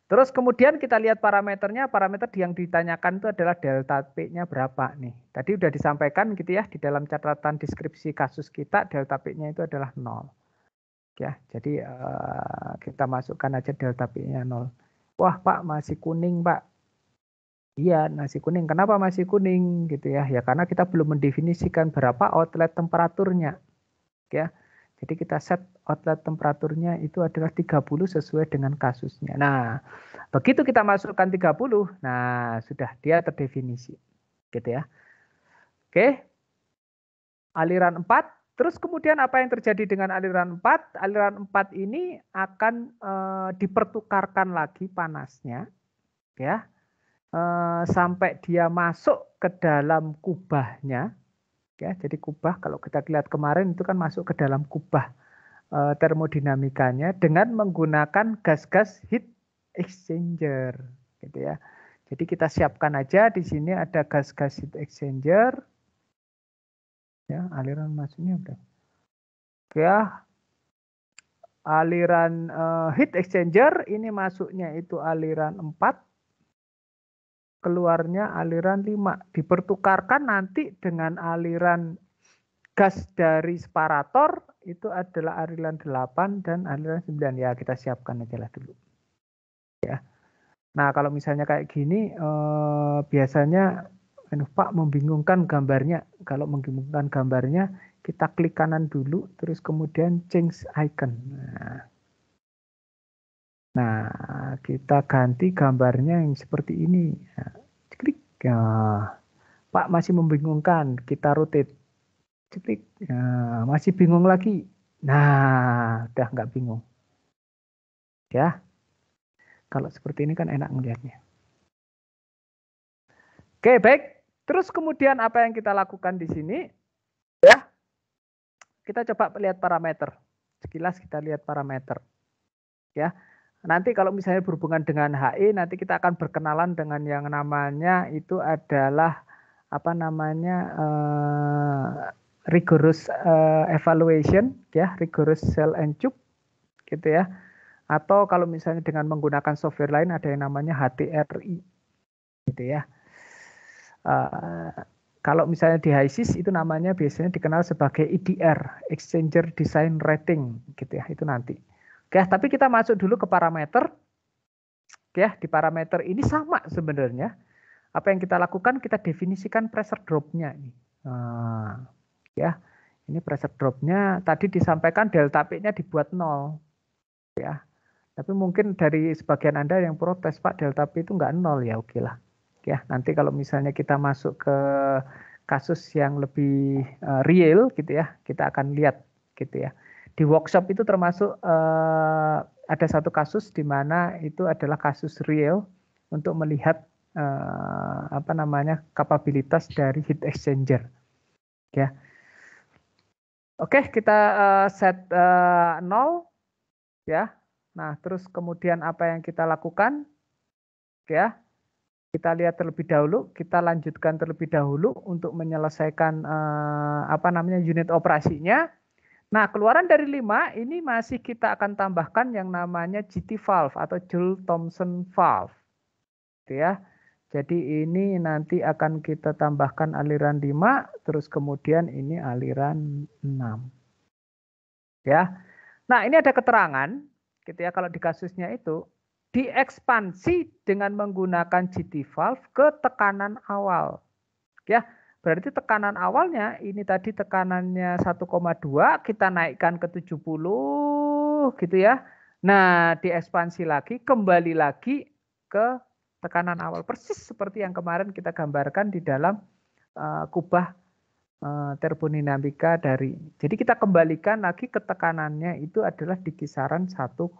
Terus kemudian kita lihat parameternya. Parameter yang ditanyakan itu adalah delta P-nya berapa nih. Tadi udah disampaikan gitu ya di dalam catatan deskripsi kasus kita, delta P-nya itu adalah 0. Ya, jadi kita masukkan aja delta P-nya 0. Wah, Pak, masih kuning, Pak. Iya, masih kuning. Kenapa masih kuning gitu ya? Ya karena kita belum mendefinisikan berapa outlet temperaturnya. Ya. Jadi kita set outlet temperaturnya itu adalah 30 sesuai dengan kasusnya. Nah, begitu kita masukkan 30, nah sudah dia terdefinisi. Gitu ya. Oke. Aliran 4. Terus kemudian apa yang terjadi dengan aliran 4? Aliran 4 ini akan dipertukarkan lagi panasnya. Ya. Sampai dia masuk ke dalam kubahnya. Ya, jadi kubah kalau kita lihat kemarin itu kan masuk ke dalam kubah termodinamikanya dengan menggunakan gas-gas heat exchanger, gitu ya. Jadi kita siapkan aja di sini ada gas-gas heat exchanger. Ya, aliran masuknya udah. Ya, aliran heat exchanger ini masuknya itu aliran 4. Keluarnya aliran 5. Dipertukarkan nanti dengan aliran gas dari separator itu adalah aliran 8 dan aliran 9. Ya, kita siapkan aja lah dulu. Ya. Nah, kalau misalnya kayak gini biasanya Pak membingungkan gambarnya. Kalau membingungkan gambarnya, kita klik kanan dulu terus kemudian change icon. Nah, kita ganti gambarnya yang seperti ini. Nah, klik. Nah, Pak masih membingungkan, kita rotate. Klik. Nah, masih bingung lagi. Nah, udah nggak bingung. Ya. Kalau seperti ini kan enak melihatnya. Oke, baik. Terus kemudian apa yang kita lakukan di sini? Ya. Kita coba lihat parameter. Sekilas kita lihat parameter. Ya. Nanti kalau misalnya berhubungan dengan HE, nanti kita akan berkenalan dengan yang namanya itu adalah apa namanya rigorous evaluation, ya, rigorous cell and tube, gitu ya. Atau kalau misalnya dengan menggunakan software lain ada yang namanya HTRI, gitu ya. Kalau misalnya di HISIS itu namanya biasanya dikenal sebagai EDR, Exchanger Design Rating, gitu ya. Itu nanti. Oke, tapi kita masuk dulu ke parameter. Ya, di parameter ini sama sebenarnya. Apa yang kita lakukan, kita definisikan pressure drop-nya. Nah, ya, ini pressure drop-nya tadi disampaikan delta P-nya dibuat 0. Ya, tapi mungkin dari sebagian Anda yang protes, Pak, delta P itu nggak 0, ya oke lah. Ya, nanti kalau misalnya kita masuk ke kasus yang lebih real, gitu ya, kita akan lihat, gitu ya. Di workshop itu termasuk ada satu kasus di mana itu adalah kasus real untuk melihat apa namanya kapabilitas dari heat exchanger. Ya, oke, kita set 0, ya. Nah, terus kemudian apa yang kita lakukan? Ya, kita lihat terlebih dahulu, kita lanjutkan terlebih dahulu untuk menyelesaikan apa namanya unit operasinya. Nah, keluaran dari 5 ini masih kita akan tambahkan yang namanya GT valve atau Joule-Thomson valve. Gitu ya. Jadi ini nanti akan kita tambahkan aliran 5, terus kemudian ini aliran 6. Ya. Nah, ini ada keterangan gitu ya kalau di kasusnya itu diekspansi dengan menggunakan GT valve ke tekanan awal. Ya. Berarti tekanan awalnya ini tadi tekanannya 1,2 kita naikkan ke 70 gitu ya. Nah, diekspansi lagi kembali lagi ke tekanan awal persis seperti yang kemarin kita gambarkan di dalam kubah termodinamika dari. Jadi kita kembalikan lagi ke tekanannya itu adalah di kisaran 1,2.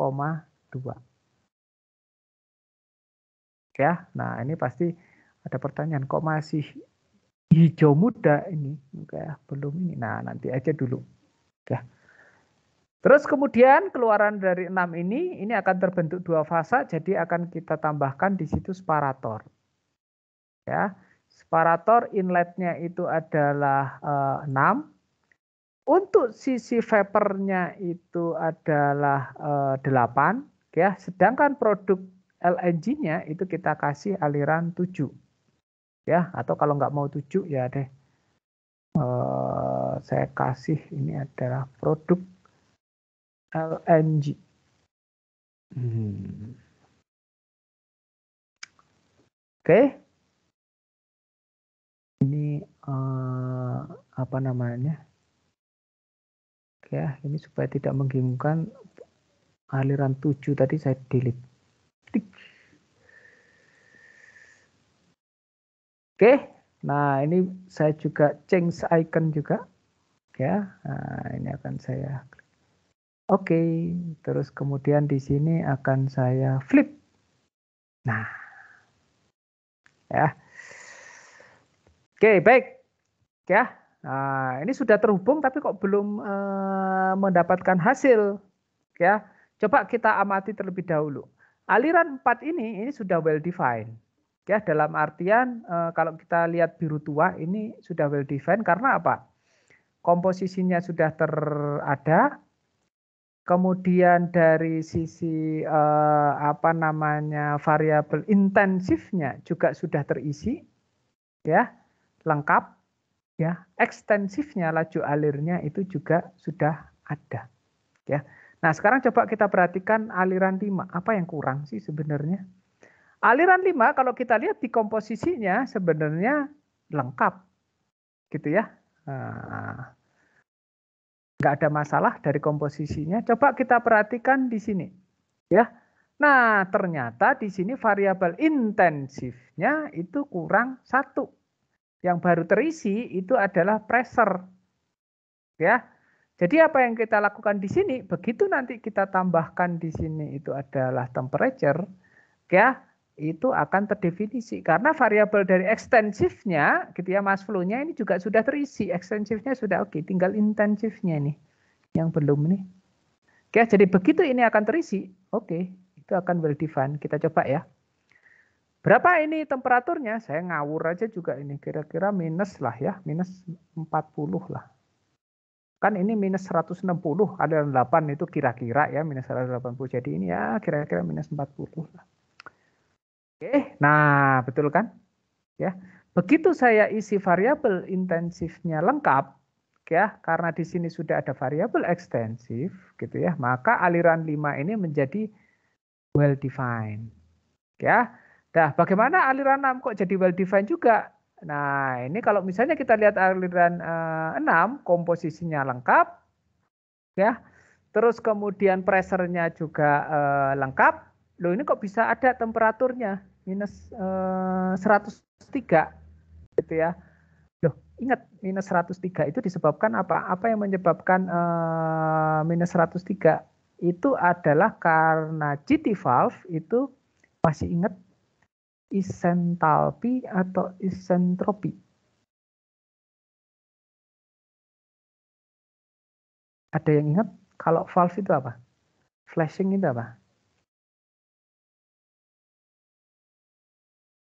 Ya, nah ini pasti ada pertanyaan kok masih hijau muda ini, enggak, belum ini. Nah, nanti aja dulu. Ya. Terus kemudian keluaran dari 6 ini akan terbentuk 2 fasa, jadi akan kita tambahkan di situ separator. Ya, separator inletnya itu adalah 6. Untuk sisi vapornya itu adalah 8. Ya, sedangkan produk LNG-nya itu kita kasih aliran 7. Ya, atau kalau nggak mau 7 ya deh. Saya kasih ini adalah produk LNG. Oke. Ini apa namanya? Ya, ini supaya tidak membingungkan, aliran 7 tadi saya delete. Oke. Nah, ini saya juga change icon juga. Ya. Nah, ini akan saya klik. Oke, terus kemudian di sini akan saya flip. Nah. Ya. Oke, baik. Ya. Nah, ini sudah terhubung tapi kok belum mendapatkan hasil. Ya. Coba kita amati terlebih dahulu. Aliran 4 ini sudah well defined. Ya, dalam artian kalau kita lihat biru tua ini sudah well defined karena apa? Komposisinya sudah terada. Kemudian dari sisi apa namanya variabel intensifnya juga sudah terisi, ya, lengkap, ya. Ekstensifnya laju alirnya itu juga sudah ada, ya. Nah, sekarang coba kita perhatikan aliran 5. Apa yang kurang sih sebenarnya? Aliran 5 kalau kita lihat di komposisinya sebenarnya lengkap, gitu ya. Nah, nggak ada masalah dari komposisinya. Coba kita perhatikan di sini, ya. Nah, ternyata di sini variabel intensifnya itu kurang 1. Yang baru terisi itu adalah pressure, ya. Jadi apa yang kita lakukan di sini? Begitu nanti kita tambahkan di sini itu adalah temperature, ya. Itu akan terdefinisi karena variabel dari ekstensifnya gitu ya, mass flow-nya ini juga sudah terisi, ekstensifnya sudah oke, tinggal intensifnya nih yang belum nih. Oke, jadi begitu ini akan terisi, oke, itu akan well defined. Kita coba ya. Berapa ini temperaturnya? Saya ngawur aja juga ini, kira-kira minus lah ya, minus 40 lah. Kan ini minus 160, ada 8 itu kira-kira ya, minus 180. Jadi ini ya kira-kira minus 40 lah. Oke, nah betul kan? Ya, begitu saya isi variabel intensifnya lengkap, ya, karena di sini sudah ada variabel ekstensif, gitu ya, maka aliran 5 ini menjadi well defined, ya. Nah, bagaimana aliran 6 kok jadi well defined juga? Nah, ini kalau misalnya kita lihat aliran 6, komposisinya lengkap, ya, terus kemudian pressure-nya juga lengkap. Loh, ini kok bisa ada temperaturnya minus 103 gitu ya. Loh, ingat minus 103 itu disebabkan apa? Apa yang menyebabkan minus 103? Itu adalah karena GT valve itu, masih ingat isentalpi atau isentropi? Ada yang ingat kalau valve itu apa? Flashing itu apa?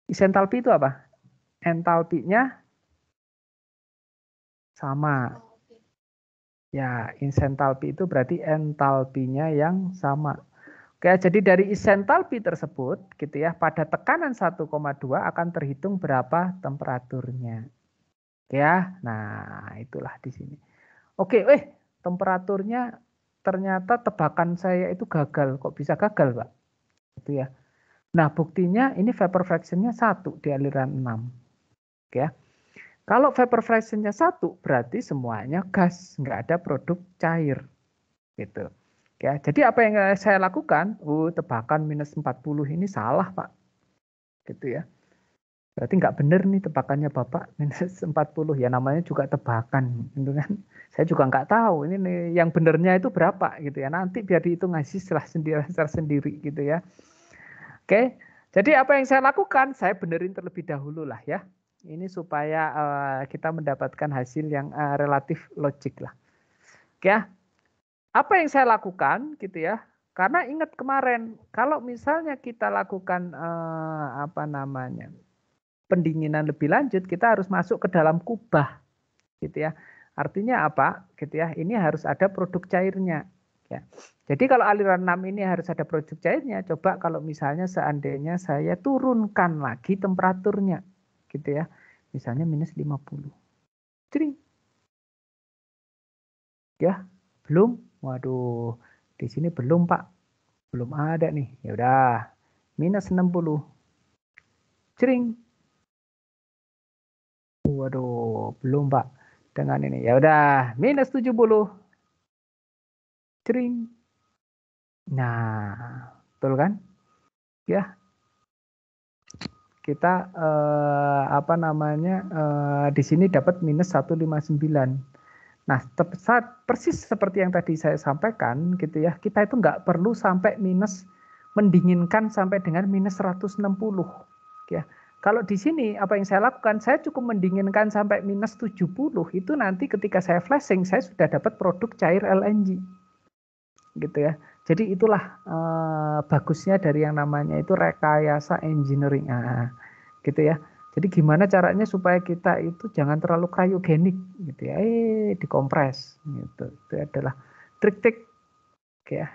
Isentalpi itu apa? Entalpinya sama. Ya, isentalpi itu berarti entalpinya yang sama. Oke, jadi dari isentalpi tersebut gitu ya, pada tekanan 1,2 akan terhitung berapa temperaturnya. Oke ya. Nah, itulah di sini. Oke, temperaturnya ternyata tebakan saya itu gagal. Kok bisa gagal, Pak? Itu ya. Nah, buktinya ini vapor fraction-nya 1 di aliran 6. Oke ya. Kalau vapor fraction-nya 1, berarti semuanya gas, nggak ada produk cair. Gitu. Ya, jadi apa yang saya lakukan? Tebakan minus 40 ini salah, Pak. Gitu ya. Berarti nggak benar nih tebakannya Bapak minus 40. Ya namanya juga tebakan, gitu kan. Saya juga nggak tahu ini nih, yang benernya itu berapa gitu ya. Nanti biar dihitung hasil secara sendiri gitu ya. Oke. Jadi apa yang saya lakukan? Saya benerin terlebih dahulu lah ya. Ini supaya kita mendapatkan hasil yang relatif logik lah. Oke ya. Apa yang saya lakukan gitu ya? Karena ingat kemarin kalau misalnya kita lakukan apa namanya? Pendinginan lebih lanjut, kita harus masuk ke dalam kubah gitu ya. Artinya apa? Gitu ya. Ini harus ada produk cairnya Ya. Jadi kalau aliran 6 ini harus ada produk cairnya, coba kalau misalnya seandainya saya turunkan lagi temperaturnya, gitu ya. Misalnya minus 50. Cering. Ya, belum. Waduh, di sini belum, Pak. Belum ada nih. Ya udah. Minus 60. Cering. Waduh, belum, Pak. Dengan ini. Ya udah, minus 70. Cering. Nah, betul kan? Ya, kita apa namanya di sini dapat minus 159. Nah, persis seperti yang tadi saya sampaikan, gitu ya. Kita itu nggak perlu sampai minus mendinginkan sampai dengan minus 160. Ya. Kalau di sini apa yang saya lakukan, saya cukup mendinginkan sampai minus 70. Itu nanti ketika saya flashing, saya sudah dapat produk cair LNG. Gitu ya. Jadi itulah bagusnya dari yang namanya itu rekayasa engineering. Nah, gitu ya. Jadi gimana caranya supaya kita itu jangan terlalu cryogenik gitu ya. Dikompres gitu. Itu adalah trik-trik ya.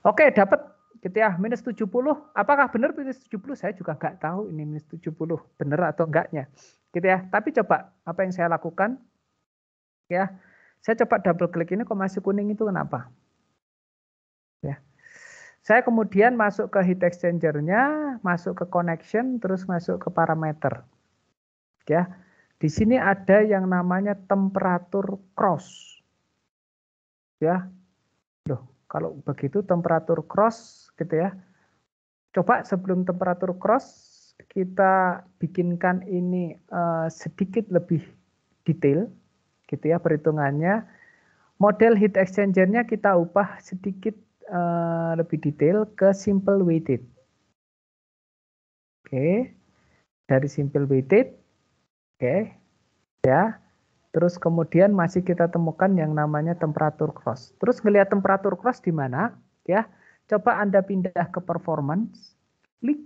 Oke, dapat gitu ya, minus 70. Apakah benar minus 70? Saya juga nggak tahu ini minus 70 benar atau enggaknya. Gitu ya. Tapi coba apa yang saya lakukan ya. Saya coba double klik ini kok masih kuning itu kenapa? Ya. Saya kemudian masuk ke heat exchanger-nya, masuk ke connection, terus masuk ke parameter. Ya. Di sini ada yang namanya temperatur cross. Ya. Loh, kalau begitu temperatur cross gitu ya. Coba sebelum temperatur cross kita bikinkan ini sedikit lebih detail gitu ya perhitungannya. Model heat exchanger-nya kita ubah sedikit lebih detail ke simple weighted. Oke. Dari simple weighted. Oke. Ya. Terus kemudian masih kita temukan yang namanya temperatur cross. Terus ngelihat temperatur cross di mana? Ya. Coba Anda pindah ke performance. Klik.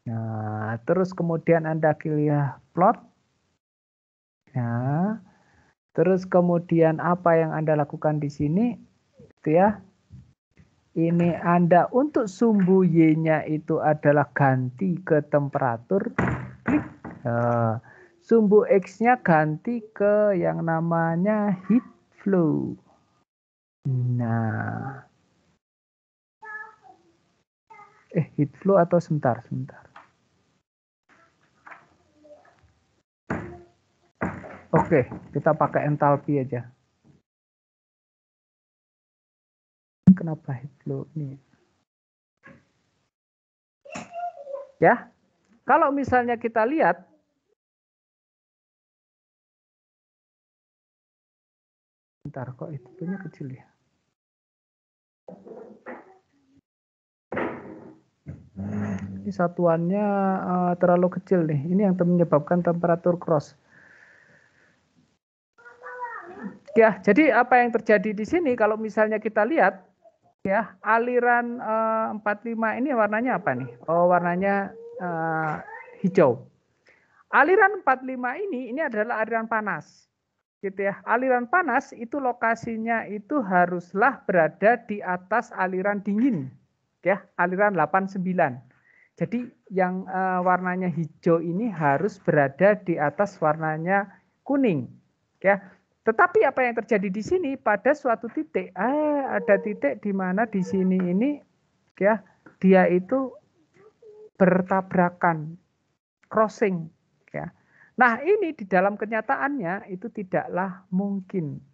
Nah, terus kemudian Anda pilih plot. Nah, terus kemudian apa yang Anda lakukan di sini? Gitu ya. Ini Anda untuk sumbu Y-nya itu adalah ganti ke temperatur. Klik. Sumbu X-nya ganti ke yang namanya heat flow. Nah. Heat flow atau sebentar. Oke, kita pakai entalpi aja. Kenapa heat flow ini? Ya, kalau misalnya kita lihat, bentar kok itu punya kecil ya. Ini satuannya terlalu kecil nih. Ini yang menyebabkan temperatur cross. Ya, jadi apa yang terjadi di sini kalau misalnya kita lihat ya, aliran 45 ini warnanya apa nih? Oh, warnanya hijau. Aliran 45 ini adalah aliran panas. Gitu ya. Aliran panas itu lokasinya itu haruslah berada di atas aliran dingin. Ya, aliran 89. Jadi yang warnanya hijau ini harus berada di atas warnanya kuning. Ya. Tetapi apa yang terjadi di sini pada suatu titik, ada titik di mana di sini ini ya dia itu bertabrakan, crossing ya. Nah, ini di dalam kenyataannya itu tidaklah mungkin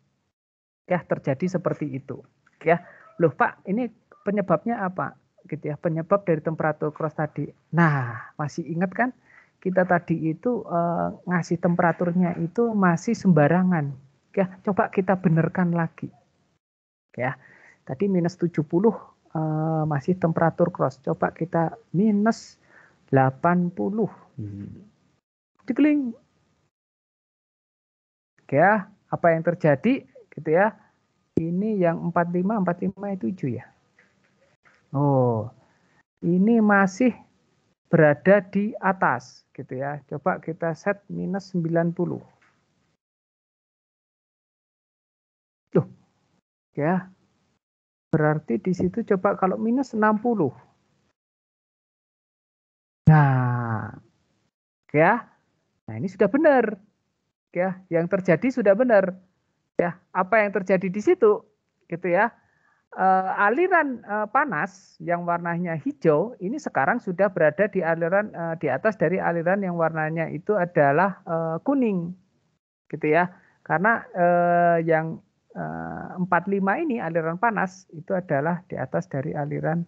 ya terjadi seperti itu ya. Loh Pak, ini penyebabnya apa? Gitu ya, penyebab dari temperatur cross tadi. Nah, masih ingat kan kita tadi itu ngasih temperaturnya itu masih sembarangan. Ya, coba kita benarkan lagi. Ya. Tadi minus 70 masih temperatur cross. Coba kita minus 80. Dikling. Ya, apa yang terjadi gitu ya. Ini yang 45 itu hijau ya. Oh. Ini masih berada di atas gitu ya. Coba kita set minus 90. Loh. Ya. Berarti di situ coba kalau minus 60. Nah, ya. Nah, ini sudah benar. Ya, yang terjadi sudah benar. Ya, apa yang terjadi di situ? Gitu ya. Aliran panas yang warnanya hijau ini sekarang sudah berada di aliran di atas dari aliran yang warnanya itu adalah kuning. Gitu ya. Karena yang 45 ini aliran panas itu adalah di atas dari aliran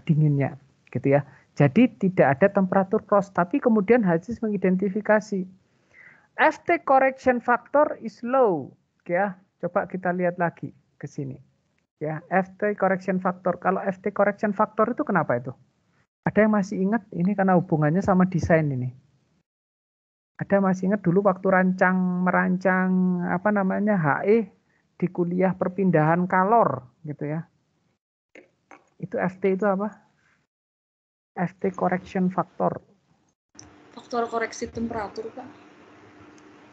dinginnya, gitu ya. Jadi tidak ada temperatur cross, tapi kemudian Haziz mengidentifikasi FT correction factor is low, ya. Coba kita lihat lagi ke sini, ya. FT correction factor. Kalau FT correction factor itu kenapa itu? Ada yang masih ingat? Ini karena hubungannya sama desain ini. Ada masih ingat dulu waktu merancang apa namanya HE di kuliah perpindahan kalor, gitu ya. Itu FT itu apa? FT correction factor. Faktor koreksi temperatur, Pak.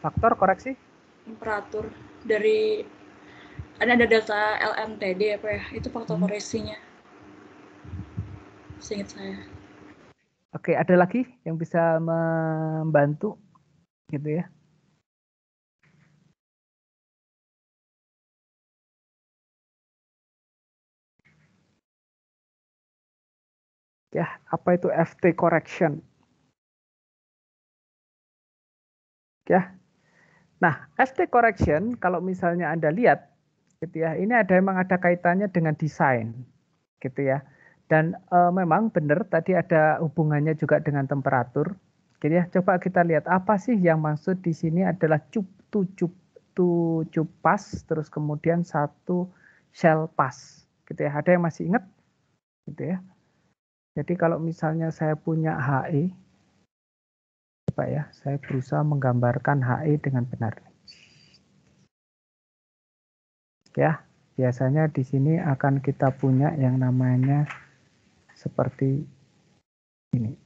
Faktor koreksi? Temperatur dari ada data LMTD apa ya? Itu faktor koreksinya. Seingat saya. Oke, ada lagi yang bisa membantu, gitu ya. Ya, apa itu FT correction? Ya. Nah, FT correction kalau misalnya Anda lihat, gitu ya, ini memang ada kaitannya dengan desain, gitu ya. Dan memang benar tadi ada hubungannya juga dengan temperatur, gitu ya. Coba kita lihat apa sih yang maksud di sini adalah cup pass, terus kemudian satu shell pass, gitu ya. Ada yang masih ingat, gitu ya. Jadi kalau misalnya saya punya HE, coba ya, saya berusaha menggambarkan HE dengan benar. Ya, biasanya di sini akan kita punya yang namanya seperti ini.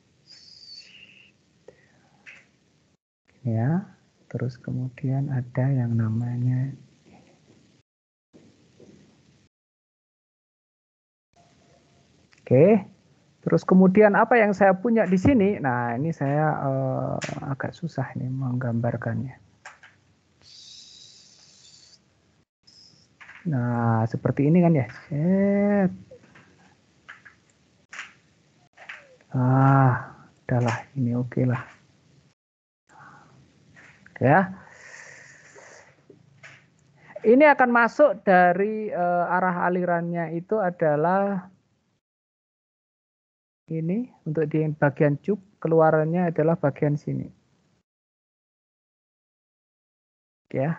Ya, terus kemudian ada yang namanya Oke. Terus kemudian apa yang saya punya di sini? Nah, ini saya agak susah nih menggambarkannya. Nah, seperti ini kan ya. Udahlah, ini oke lah. Ya. Ini akan masuk dari arah alirannya itu adalah ini untuk di bagian cup, keluarannya adalah bagian sini. Ya.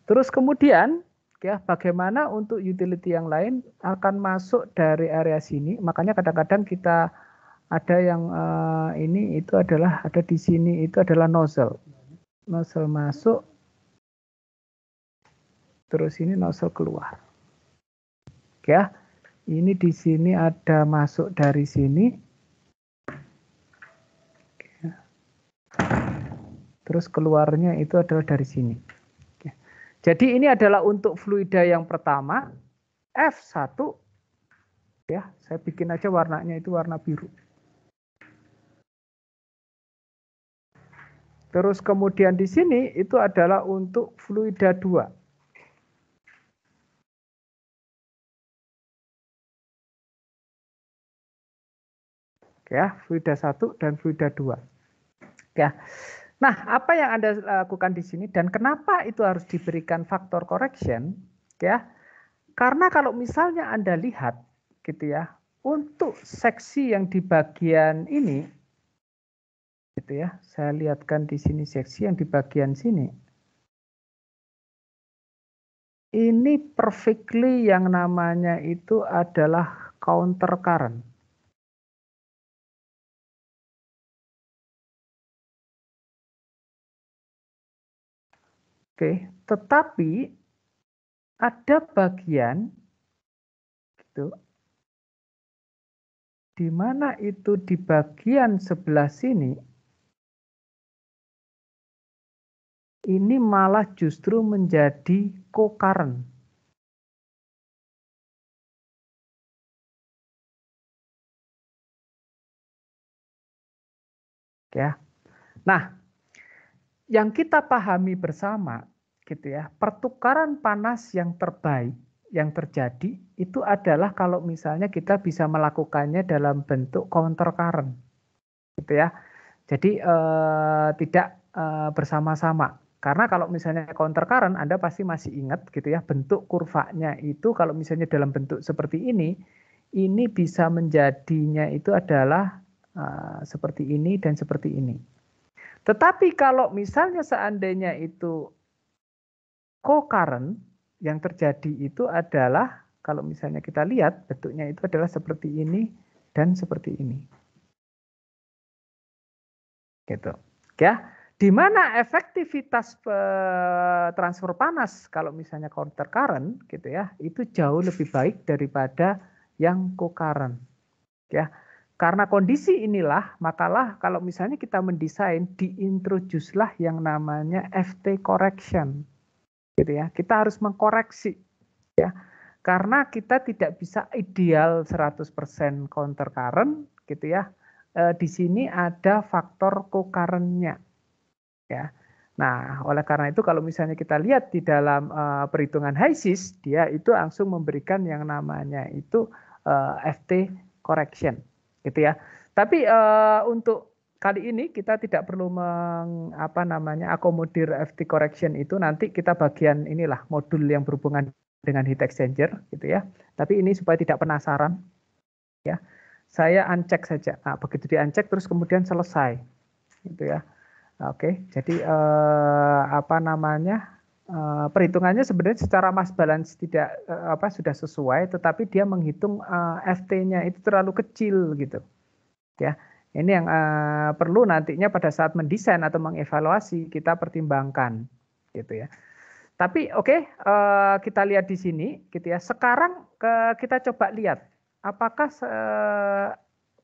Terus kemudian ya bagaimana untuk utility yang lain akan masuk dari area sini. Makanya kadang-kadang kita ada yang ini itu adalah ada di sini itu adalah nozzle. Nozzle masuk terus ini nozzle keluar. Ya. Ini di sini ada masuk dari sini. Terus keluarnya itu adalah dari sini. Jadi ini adalah untuk fluida yang pertama, F1. Ya, saya bikin aja warnanya itu warna biru. Terus kemudian di sini itu adalah untuk fluida 2. Ya, fluida 1 dan fluida 2. Ya. Nah, apa yang Anda lakukan di sini dan kenapa itu harus diberikan faktor correction? Ya. Karena kalau misalnya Anda lihat gitu ya, untuk seksi yang di bagian ini gitu ya. Saya lihatkan di sini seksi yang di bagian sini. Ini perfectly yang namanya itu adalah counter current. Oke, tetapi ada bagian gitu di mana itu di bagian sebelah sini ini malah justru menjadi co-current. Ya. Nah, yang kita pahami bersama gitu ya, pertukaran panas yang terbaik yang terjadi itu adalah kalau misalnya kita bisa melakukannya dalam bentuk counter current. Gitu ya. Jadi tidak bersama-sama. Karena kalau misalnya counter current, Anda pasti masih ingat gitu ya, bentuk kurvanya itu kalau misalnya dalam bentuk seperti ini bisa menjadinya itu adalah seperti ini dan seperti ini. Tetapi kalau misalnya seandainya itu co-current, yang terjadi itu adalah kalau misalnya kita lihat bentuknya itu adalah seperti ini dan seperti ini. Gitu. Ya, di mana efektivitas transfer panas kalau misalnya counter current gitu ya, itu jauh lebih baik daripada yang co-current. Ya. Karena kondisi inilah, makalah kalau misalnya kita mendesain, diintroduce-lah yang namanya FT correction. Gitu ya. Kita harus mengkoreksi ya. Karena kita tidak bisa ideal 100% counter current gitu ya. Di sini ada faktor co-current-nya. Ya. Nah, oleh karena itu kalau misalnya kita lihat di dalam perhitungan HISIS, dia itu langsung memberikan yang namanya itu FT correction. Gitu ya. Tapi untuk kali ini kita tidak perlu akomodir FT correction itu, nanti kita bagian inilah modul yang berhubungan dengan heat exchanger gitu ya. Tapi ini supaya tidak penasaran ya. Saya uncheck saja. Nah, begitu di uncheck terus kemudian selesai gitu ya. Oke, jadi perhitungannya sebenarnya secara mass balance tidak sudah sesuai, tetapi dia menghitung FT-nya itu terlalu kecil gitu. Ya, ini yang perlu nantinya pada saat mendesain atau mengevaluasi kita pertimbangkan, gitu ya. Tapi oke, kita lihat di sini, gitu ya. Sekarang kita coba lihat apakah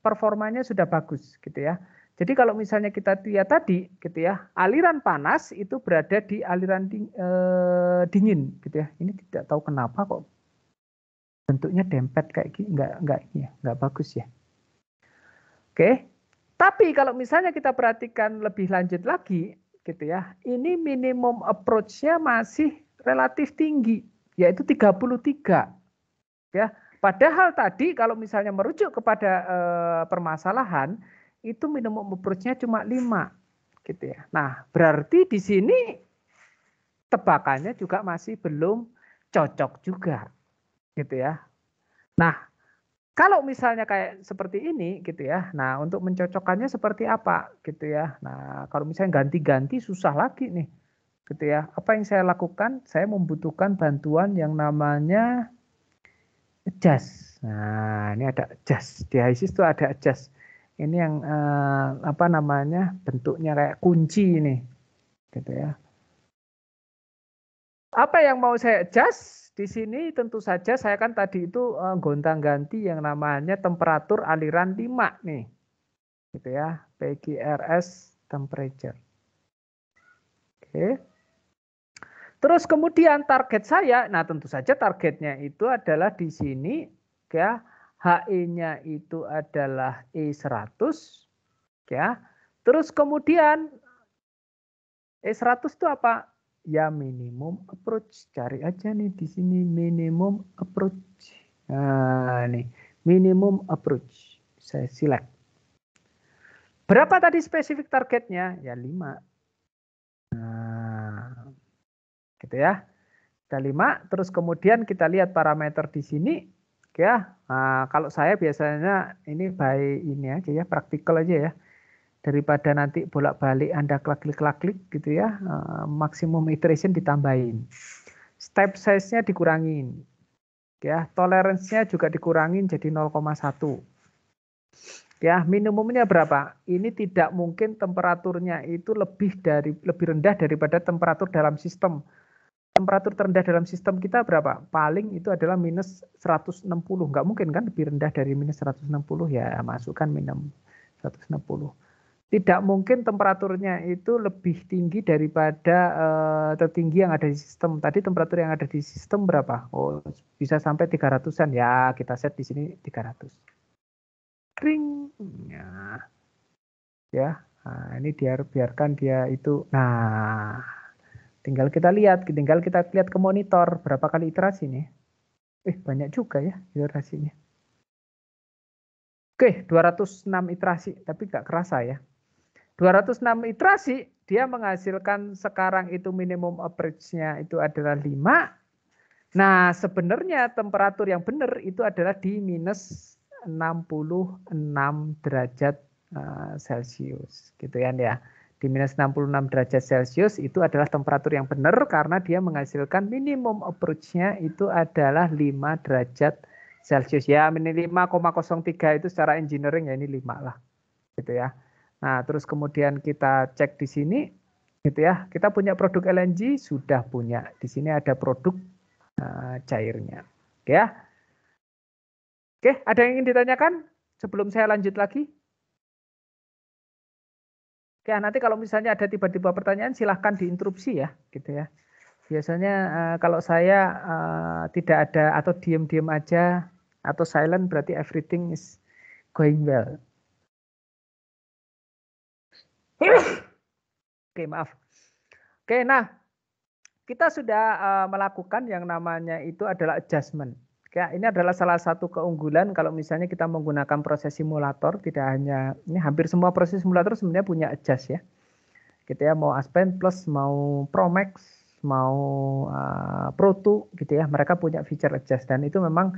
performanya sudah bagus, gitu ya. Jadi kalau misalnya kita lihat tadi, gitu ya, aliran panas itu berada di aliran dingin, gitu ya. Ini tidak tahu kenapa kok bentuknya dempet kayak gini, nggak bagus ya. Oke, tapi kalau misalnya kita perhatikan lebih lanjut lagi, gitu ya, ini minimum approach-nya masih relatif tinggi, yaitu 33. Ya, padahal tadi kalau misalnya merujuk kepada permasalahan, itu minimum approach-nya cuma 5, gitu ya. Nah, berarti di sini tebakannya juga masih belum cocok juga, gitu ya. Nah, kalau misalnya kayak seperti ini gitu ya, nah untuk mencocokkannya seperti apa gitu ya. Nah kalau misalnya ganti-ganti susah lagi nih gitu ya. Apa yang saya lakukan? Saya membutuhkan bantuan yang namanya adjust. Nah ini ada adjust, di HISIS itu ada adjust. Ini yang bentuknya kayak kunci ini gitu ya. Apa yang mau saya adjust? Di sini tentu saja saya kan tadi itu gonta-ganti yang namanya temperatur aliran 5 nih. Gitu ya, PGRS temperature. Oke. Terus kemudian target saya, nah tentu saja targetnya itu adalah di sini ya, HE-nya itu adalah E100 ya. Terus kemudian E100 itu apa? Ya minimum approach, cari aja nih di sini minimum approach. Nah, nih minimum approach. Saya select. Berapa tadi spesifik targetnya? Ya 5. Nah, gitu ya. Kita 5, terus kemudian kita lihat parameter di sini ya. Nah, kalau saya biasanya ini by ini aja ya, praktikal aja ya. Daripada nanti bolak-balik Anda klik-klik gitu ya, maksimum iteration ditambahin. Step size-nya dikurangin. Ya, tolerance-nya juga dikurangin jadi 0,1. Ya, minimumnya berapa? Ini tidak mungkin temperaturnya itu lebih rendah daripada temperatur dalam sistem. Temperatur terendah dalam sistem kita berapa? Paling itu adalah minus 160. Nggak mungkin kan lebih rendah dari minus 160 ya, masukkan minus 160. tidak mungkin temperaturnya itu lebih tinggi daripada tertinggi yang ada di sistem. Tadi temperatur yang ada di sistem berapa? Oh, bisa sampai 300-an. Ya, kita set di sini 300. Kring. Ya. Nah, ini biarkan dia itu. Nah, tinggal kita lihat ke monitor berapa kali iterasi nih. Banyak juga ya iterasinya. Oke, 206 iterasi, tapi nggak kerasa ya. 206 iterasi, dia menghasilkan sekarang itu minimum average-nya itu adalah 5. Nah, sebenarnya temperatur yang benar itu adalah di minus 66 derajat Celcius. Gitu ya. Di minus 66 derajat Celcius itu adalah temperatur yang benar karena dia menghasilkan minimum approach-nya itu adalah 5 derajat Celcius. Ya, minimal 5,03 itu secara engineering ya ini 5 lah. Gitu ya. Nah, terus kemudian kita cek di sini, gitu ya. Kita punya produk LNG, sudah punya. Di sini ada produk cairnya. Oke ya. Oke, ada yang ingin ditanyakan sebelum saya lanjut lagi? Oke, nanti kalau misalnya ada tiba-tiba pertanyaan, silahkan diinterupsi ya, gitu ya. Biasanya kalau saya tidak ada atau diam-diam aja atau silent berarti everything is going well. Oke, maaf. Oke, nah kita sudah melakukan yang namanya itu adalah adjustment. Ya, ini adalah salah satu keunggulan kalau misalnya kita menggunakan proses simulator, tidak hanya ini hampir semua proses simulator sebenarnya punya adjust ya. Gitu ya, mau Aspen Plus, mau Promax, mau Pro 2 gitu ya, mereka punya feature adjust dan itu memang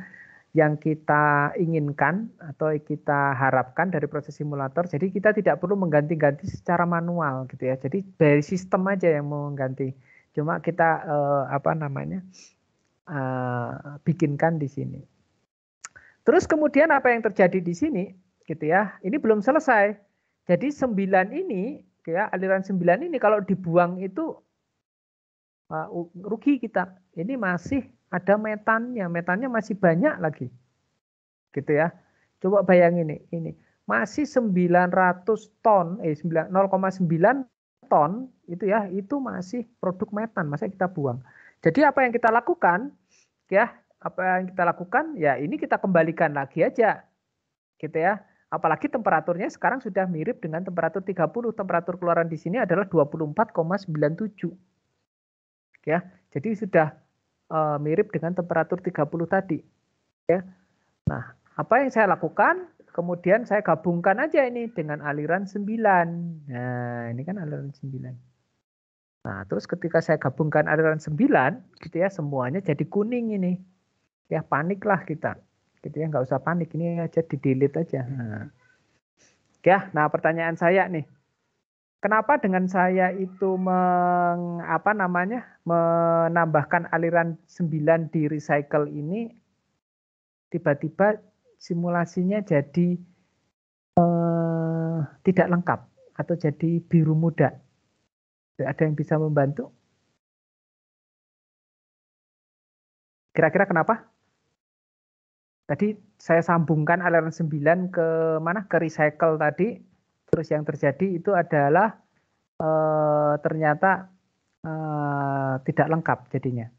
yang kita inginkan atau kita harapkan dari proses simulator. Jadi kita tidak perlu mengganti-ganti secara manual gitu ya. Jadi dari sistem aja yang mau mengganti. Cuma kita bikinkan di sini. Terus kemudian apa yang terjadi di sini gitu ya. Ini belum selesai. Jadi 9 ini ya, aliran 9 ini kalau dibuang itu rugi kita. Ini masih ada metannya. Metannya masih banyak lagi. Gitu ya. Coba bayangin ini. Masih 900 ton, 0,9 ton itu ya, itu masih produk metan, masa kita buang. Jadi apa yang kita lakukan ya, ya ini kita kembalikan lagi aja. Gitu ya. Apalagi temperaturnya sekarang sudah mirip dengan temperatur 30. Temperatur keluaran di sini adalah 24,97. Ya. Jadi sudah mirip dengan temperatur 30 tadi. Ya. Nah, apa yang saya lakukan? Kemudian saya gabungkan aja ini dengan aliran 9. Nah, ini kan aliran 9. Nah, terus ketika saya gabungkan aliran 9, gitu ya, semuanya jadi kuning ini. Ya, paniklah kita. Gitu ya, nggak usah panik, ini aja di-delete aja. Nah. Ya, nah pertanyaan saya nih. Kenapa dengan saya itu menambahkan aliran 9 di recycle ini tiba-tiba simulasinya jadi tidak lengkap atau jadi biru muda? Ada yang bisa membantu? Kira-kira kenapa? Tadi saya sambungkan aliran 9 ke mana? Ke recycle tadi. Terus yang terjadi itu adalah ternyata tidak lengkap jadinya.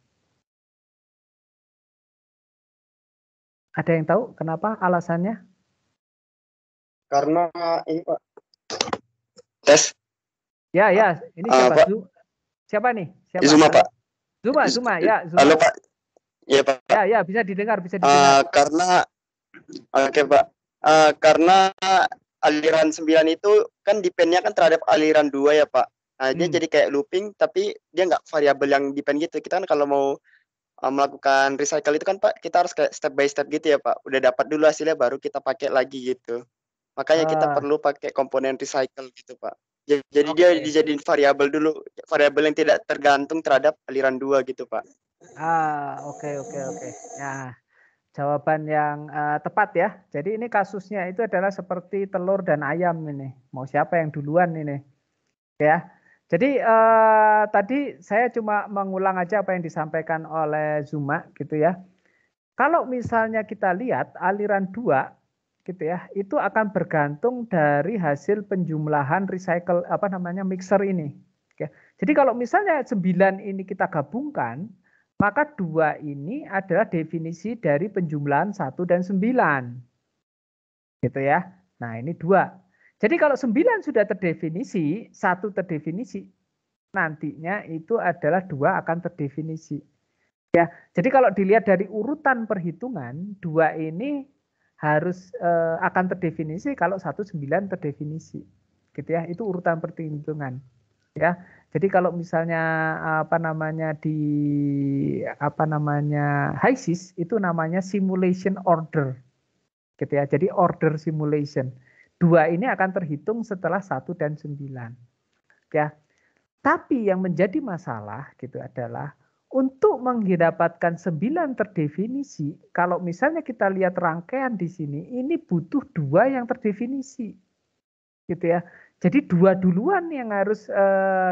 Ada yang tahu kenapa alasannya? Karena ini Pak. Tes. Ya, ini siapa? Pak. Siapa nih? Siapa? Zuma, Pak. Zuma, ya. Zuma. Halo, Pak. Ya, Pak. Ya, bisa didengar. Karena, oke, Pak. Karena aliran 9 itu kan depend-nya kan terhadap aliran 2 ya, Pak. Nah, dia jadi kayak looping, tapi dia nggak variabel yang depend gitu. Kita kan kalau mau melakukan recycle itu kan, Pak, kita harus kayak step by step gitu ya, Pak. Udah dapat dulu hasilnya, baru kita pakai lagi gitu. Makanya kita perlu pakai komponen recycle gitu, Pak. Jadi dia dijadiin variabel dulu, variabel yang tidak tergantung terhadap aliran 2 gitu, Pak. Oke. Nah, jawaban yang tepat ya. Jadi ini kasusnya itu adalah seperti telur dan ayam ini. Mau siapa yang duluan ini? Ya. Jadi tadi saya cuma mengulang aja apa yang disampaikan oleh Zuma gitu ya. Kalau misalnya kita lihat aliran 2 gitu ya, itu akan bergantung dari hasil penjumlahan recycle mixer ini. Oke. Jadi kalau misalnya 9 ini kita gabungkan, maka 2 ini adalah definisi dari penjumlahan 1 dan 9. Gitu ya. Nah, ini 2. Jadi kalau 9 sudah terdefinisi, 1 terdefinisi, nantinya itu adalah 2 akan terdefinisi. Ya, jadi kalau dilihat dari urutan perhitungan, 2 ini harus akan terdefinisi kalau 19 terdefinisi. Gitu ya, itu urutan perhitungan. Ya. Jadi kalau misalnya HYSYS itu namanya simulation order. Gitu ya. Jadi order simulation. 2 ini akan terhitung setelah 1 dan 9. Ya. Tapi yang menjadi masalah gitu adalah untuk mendapatkan 9 terdefinisi, kalau misalnya kita lihat rangkaian di sini, ini butuh 2 yang terdefinisi. Gitu ya. Jadi 2 duluan yang harus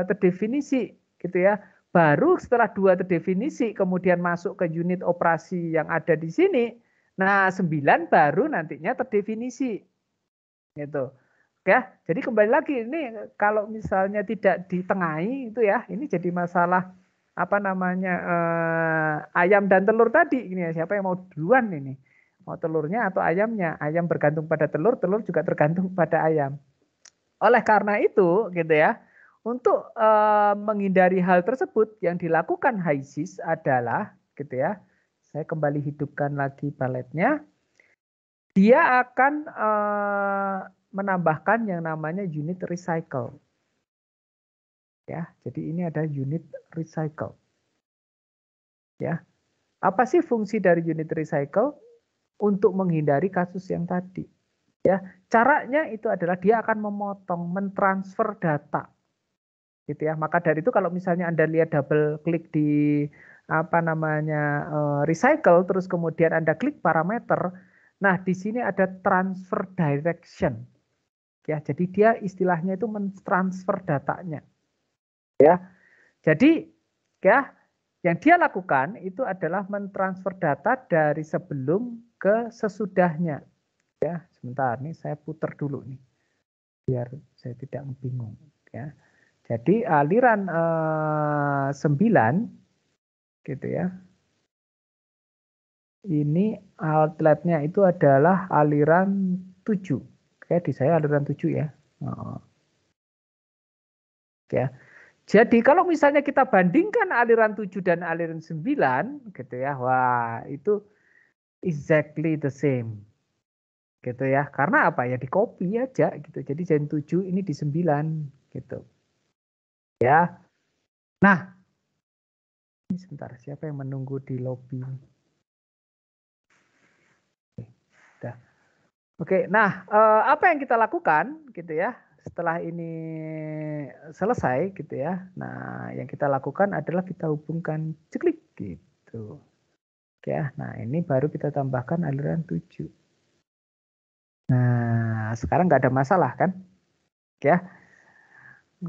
terdefinisi, gitu ya. Baru setelah 2 terdefinisi, kemudian masuk ke unit operasi yang ada di sini. Nah, 9 baru nantinya terdefinisi. Gitu. Ya, jadi kembali lagi ini kalau misalnya tidak ditengahi itu ya, ini jadi masalah ayam dan telur tadi ini ya, siapa yang mau duluan ini? Mau telurnya atau ayamnya? Ayam bergantung pada telur, telur juga tergantung pada ayam. Oleh karena itu gitu ya, untuk menghindari hal tersebut yang dilakukan HYSYS adalah gitu ya. Saya kembali hidupkan lagi paletnya. Dia akan menambahkan yang namanya unit recycle. Ya, jadi ini ada unit recycle. Ya. Apa sih fungsi dari unit recycle? Untuk menghindari kasus yang tadi. Ya, caranya itu adalah dia akan memotong, mentransfer data. Gitu ya. Maka dari itu kalau misalnya Anda lihat double klik di recycle terus kemudian Anda klik parameter, nah di sini ada transfer direction. Ya, jadi dia istilahnya itu mentransfer datanya. Ya. Jadi ya yang dia lakukan itu adalah mentransfer data dari sebelum ke sesudahnya. Ya, sebentar nih saya putar dulu nih. Biar saya tidak bingung ya. Jadi aliran 9 gitu ya. Ini outletnya itu adalah aliran 7. Kayak di saya aliran 7 ya. Ya. Jadi kalau misalnya kita bandingkan aliran 7 dan aliran 9 gitu ya. Wah, itu exactly the same. Gitu ya. Karena apa ya? Di copy aja gitu. Jadi Gen 7 ini di 9 gitu. Ya. Nah, ini sebentar, siapa yang menunggu di lobby? Udah. Oke, nah apa yang kita lakukan gitu ya setelah ini selesai gitu ya. Nah, yang kita lakukan adalah kita hubungkan ceklik gitu. Ya, nah ini baru kita tambahkan aliran 7. Nah, sekarang nggak ada masalah kan? Ya.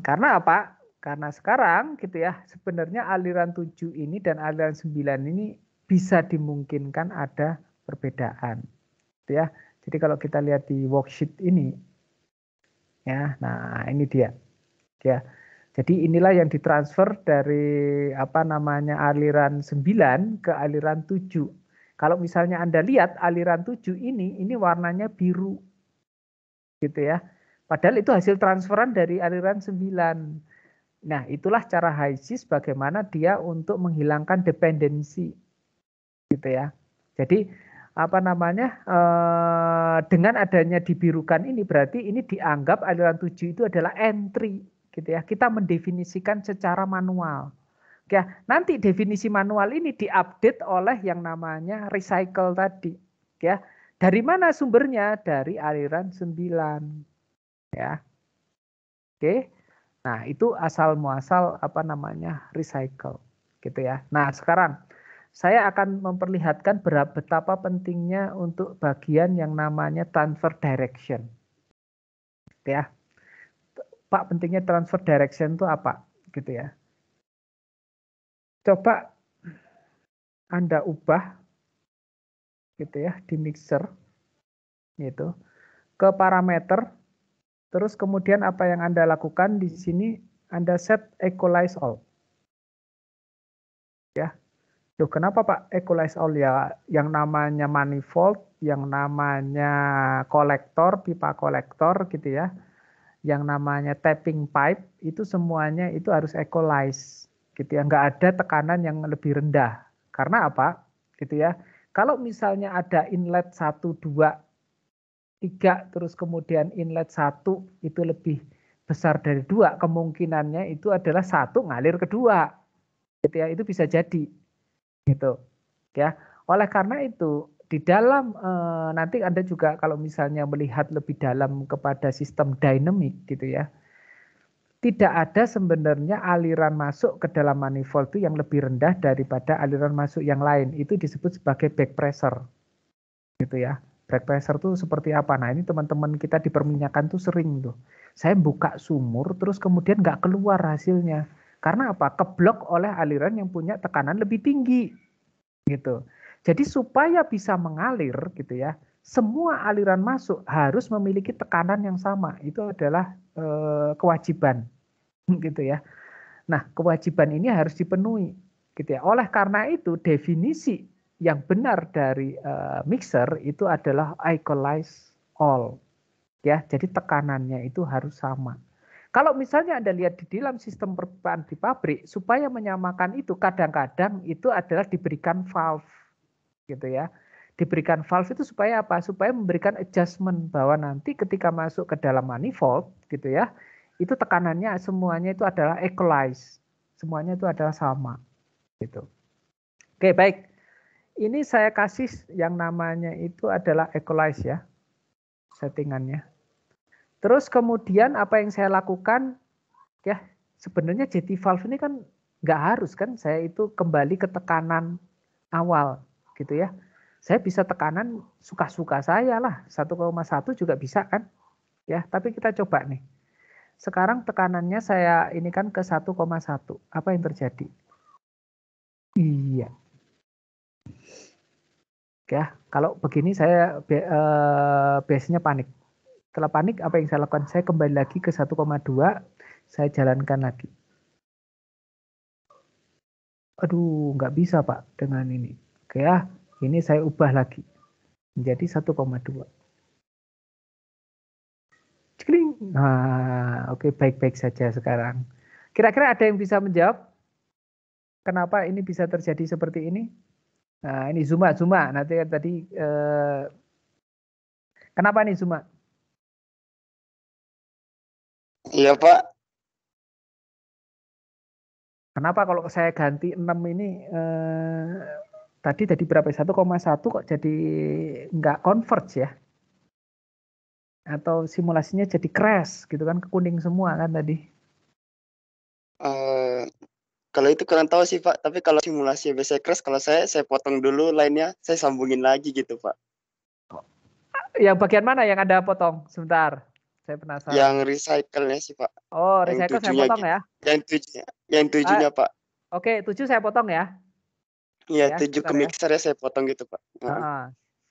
Karena apa? Karena sekarang gitu ya, sebenarnya aliran 7 ini dan aliran 9 ini bisa dimungkinkan ada perbedaan. Gitu ya. Jadi kalau kita lihat di worksheet ini, ya, nah ini dia. Ya. Jadi inilah yang ditransfer dari aliran 9 ke aliran 7. Kalau misalnya Anda lihat aliran 7 ini warnanya biru. Gitu ya. Padahal itu hasil transferan dari aliran 9. Nah, itulah cara HYSYS bagaimana dia untuk menghilangkan dependensi. Gitu ya. Jadi dengan adanya dibirukan ini berarti ini dianggap aliran 7 itu adalah entry gitu ya. Kita mendefinisikan secara manual. Ya, nanti definisi manual ini diupdate oleh yang namanya recycle tadi. Ya. Dari mana sumbernya? Dari aliran 9. Ya. Oke. Nah, itu asal muasal recycle gitu ya. Nah, sekarang saya akan memperlihatkan betapa pentingnya untuk bagian yang namanya transfer direction. Ya. Pak, pentingnya transfer direction itu apa? Gitu ya. Coba Anda ubah gitu ya di mixer. gitu, ke parameter, terus kemudian apa yang Anda lakukan di sini, Anda set equalize all. Ya. Loh, kenapa Pak equalize all? Ya, yang namanya manifold, yang namanya kolektor, pipa kolektor gitu ya, yang namanya tapping pipe, itu semuanya itu harus equalize gitu ya, nggak ada tekanan yang lebih rendah. Karena apa? Gitu ya. Kalau misalnya ada inlet 1, 2, 3, terus kemudian inlet 1 itu lebih besar dari 2, kemungkinannya itu adalah 1 ngalir ke 2. Gitu ya, itu bisa jadi. Gitu ya. Oleh karena itu di dalam nanti Anda juga kalau misalnya melihat lebih dalam kepada sistem dynamic gitu ya, tidak ada sebenarnya aliran masuk ke dalam manifold itu yang lebih rendah daripada aliran masuk yang lain. Itu disebut sebagai back pressure gitu ya. Back pressure itu seperti apa? Nah, ini teman-teman kita di perminyakan tuh sering tuh, saya buka sumur terus kemudian nggak keluar hasilnya. Karena apa? Keblok oleh aliran yang punya tekanan lebih tinggi gitu. Jadi supaya bisa mengalir gitu ya, semua aliran masuk harus memiliki tekanan yang sama. Itu adalah kewajiban gitu ya. Nah, kewajiban ini harus dipenuhi gitu ya. Oleh karena itu definisi yang benar dari mixer itu adalah equalize all. Ya, jadi tekanannya itu harus sama. Kalau misalnya Anda lihat di dalam sistem perpipaan di pabrik, supaya menyamakan itu kadang-kadang itu adalah diberikan valve gitu ya. Diberikan valve itu supaya apa? Supaya memberikan adjustment bahwa nanti ketika masuk ke dalam manifold gitu ya, itu tekanannya semuanya itu adalah equalize. Semuanya itu adalah sama gitu. Oke, baik. Ini saya kasih yang namanya itu adalah equalize ya. Settingannya. Terus kemudian apa yang saya lakukan ya, sebenarnya JT valve ini kan nggak harus kan saya itu kembali ke tekanan awal gitu ya. Saya bisa tekanan suka-suka saya lah, 1,1 juga bisa kan ya. Tapi kita coba nih. Sekarang tekanannya saya ini kan ke 1,1. Apa yang terjadi? Iya. Ya, kalau begini saya biasanya panik. Setelah panik apa yang saya lakukan? Saya kembali lagi ke 1,2, saya jalankan lagi. Aduh, nggak bisa Pak dengan ini. Oke ya, ini saya ubah lagi menjadi 1,2. Nah, oke, baik-baik saja sekarang. Kira-kira ada yang bisa menjawab kenapa ini bisa terjadi seperti ini? Nah, ini Zuma. Nanti tadi kenapa nih Zuma? Iya Pak. Kenapa kalau saya ganti 6 ini tadi berapa? 1,1 kok jadi nggak converge ya? Atau simulasinya jadi crash gitu kan, kuning semua kan tadi? Kalau itu kurang tahu sih Pak. Tapi kalau simulasi biasanya crash, kalau saya potong dulu lainnya, saya sambungin lagi gitu Pak. Yang bagian mana yang Anda potong? Sebentar, saya penasaran. Yang recycle-nya sih Pak. Oh, yang recycle saya potong gitu. ya? Yang tujuhnya Pak. Oke, 7 saya potong ya? Iya, Ya, 7 ke mixer ya saya potong gitu Pak.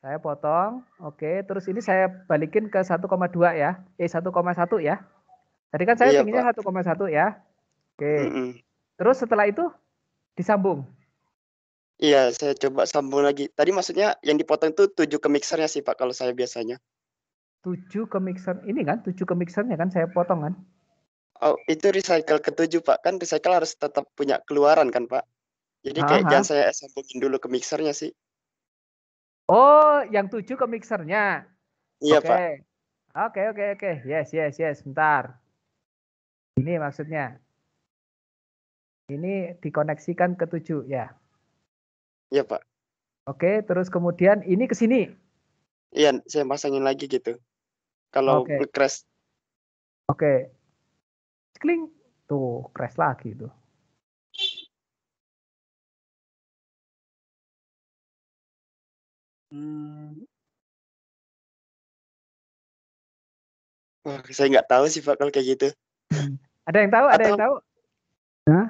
Saya potong, oke. Terus ini saya balikin ke 1,2 ya? 1,1 ya? Tadi kan saya Iya, tingginya Pak. 1,1 ya? Oke. Terus setelah itu disambung? Iya, saya coba sambung lagi. Tadi maksudnya yang dipotong itu 7 ke mixernya sih Pak, kalau saya biasanya. 7 ke mixer, ini kan 7 ke mixernya kan saya potong kan? Oh, itu recycle ke-7 Pak. Kan recycle harus tetap punya keluaran kan Pak. Jadi kayak jangan saya sambungin dulu ke mixernya sih. Oh, yang 7 ke mixernya? Iya Pak. Oke. Yes. Bentar. Ini maksudnya. Ini dikoneksikan ke 7 ya? Iya Pak. Oke, terus kemudian ini ke sini? Iya, saya pasangin lagi gitu. Kalau crash. Oke. Kling. Tuh, crash lagi tuh. Wah, saya nggak tahu sih Pak kalau kayak gitu. Ada yang tahu? Ada yang tahu? Hah?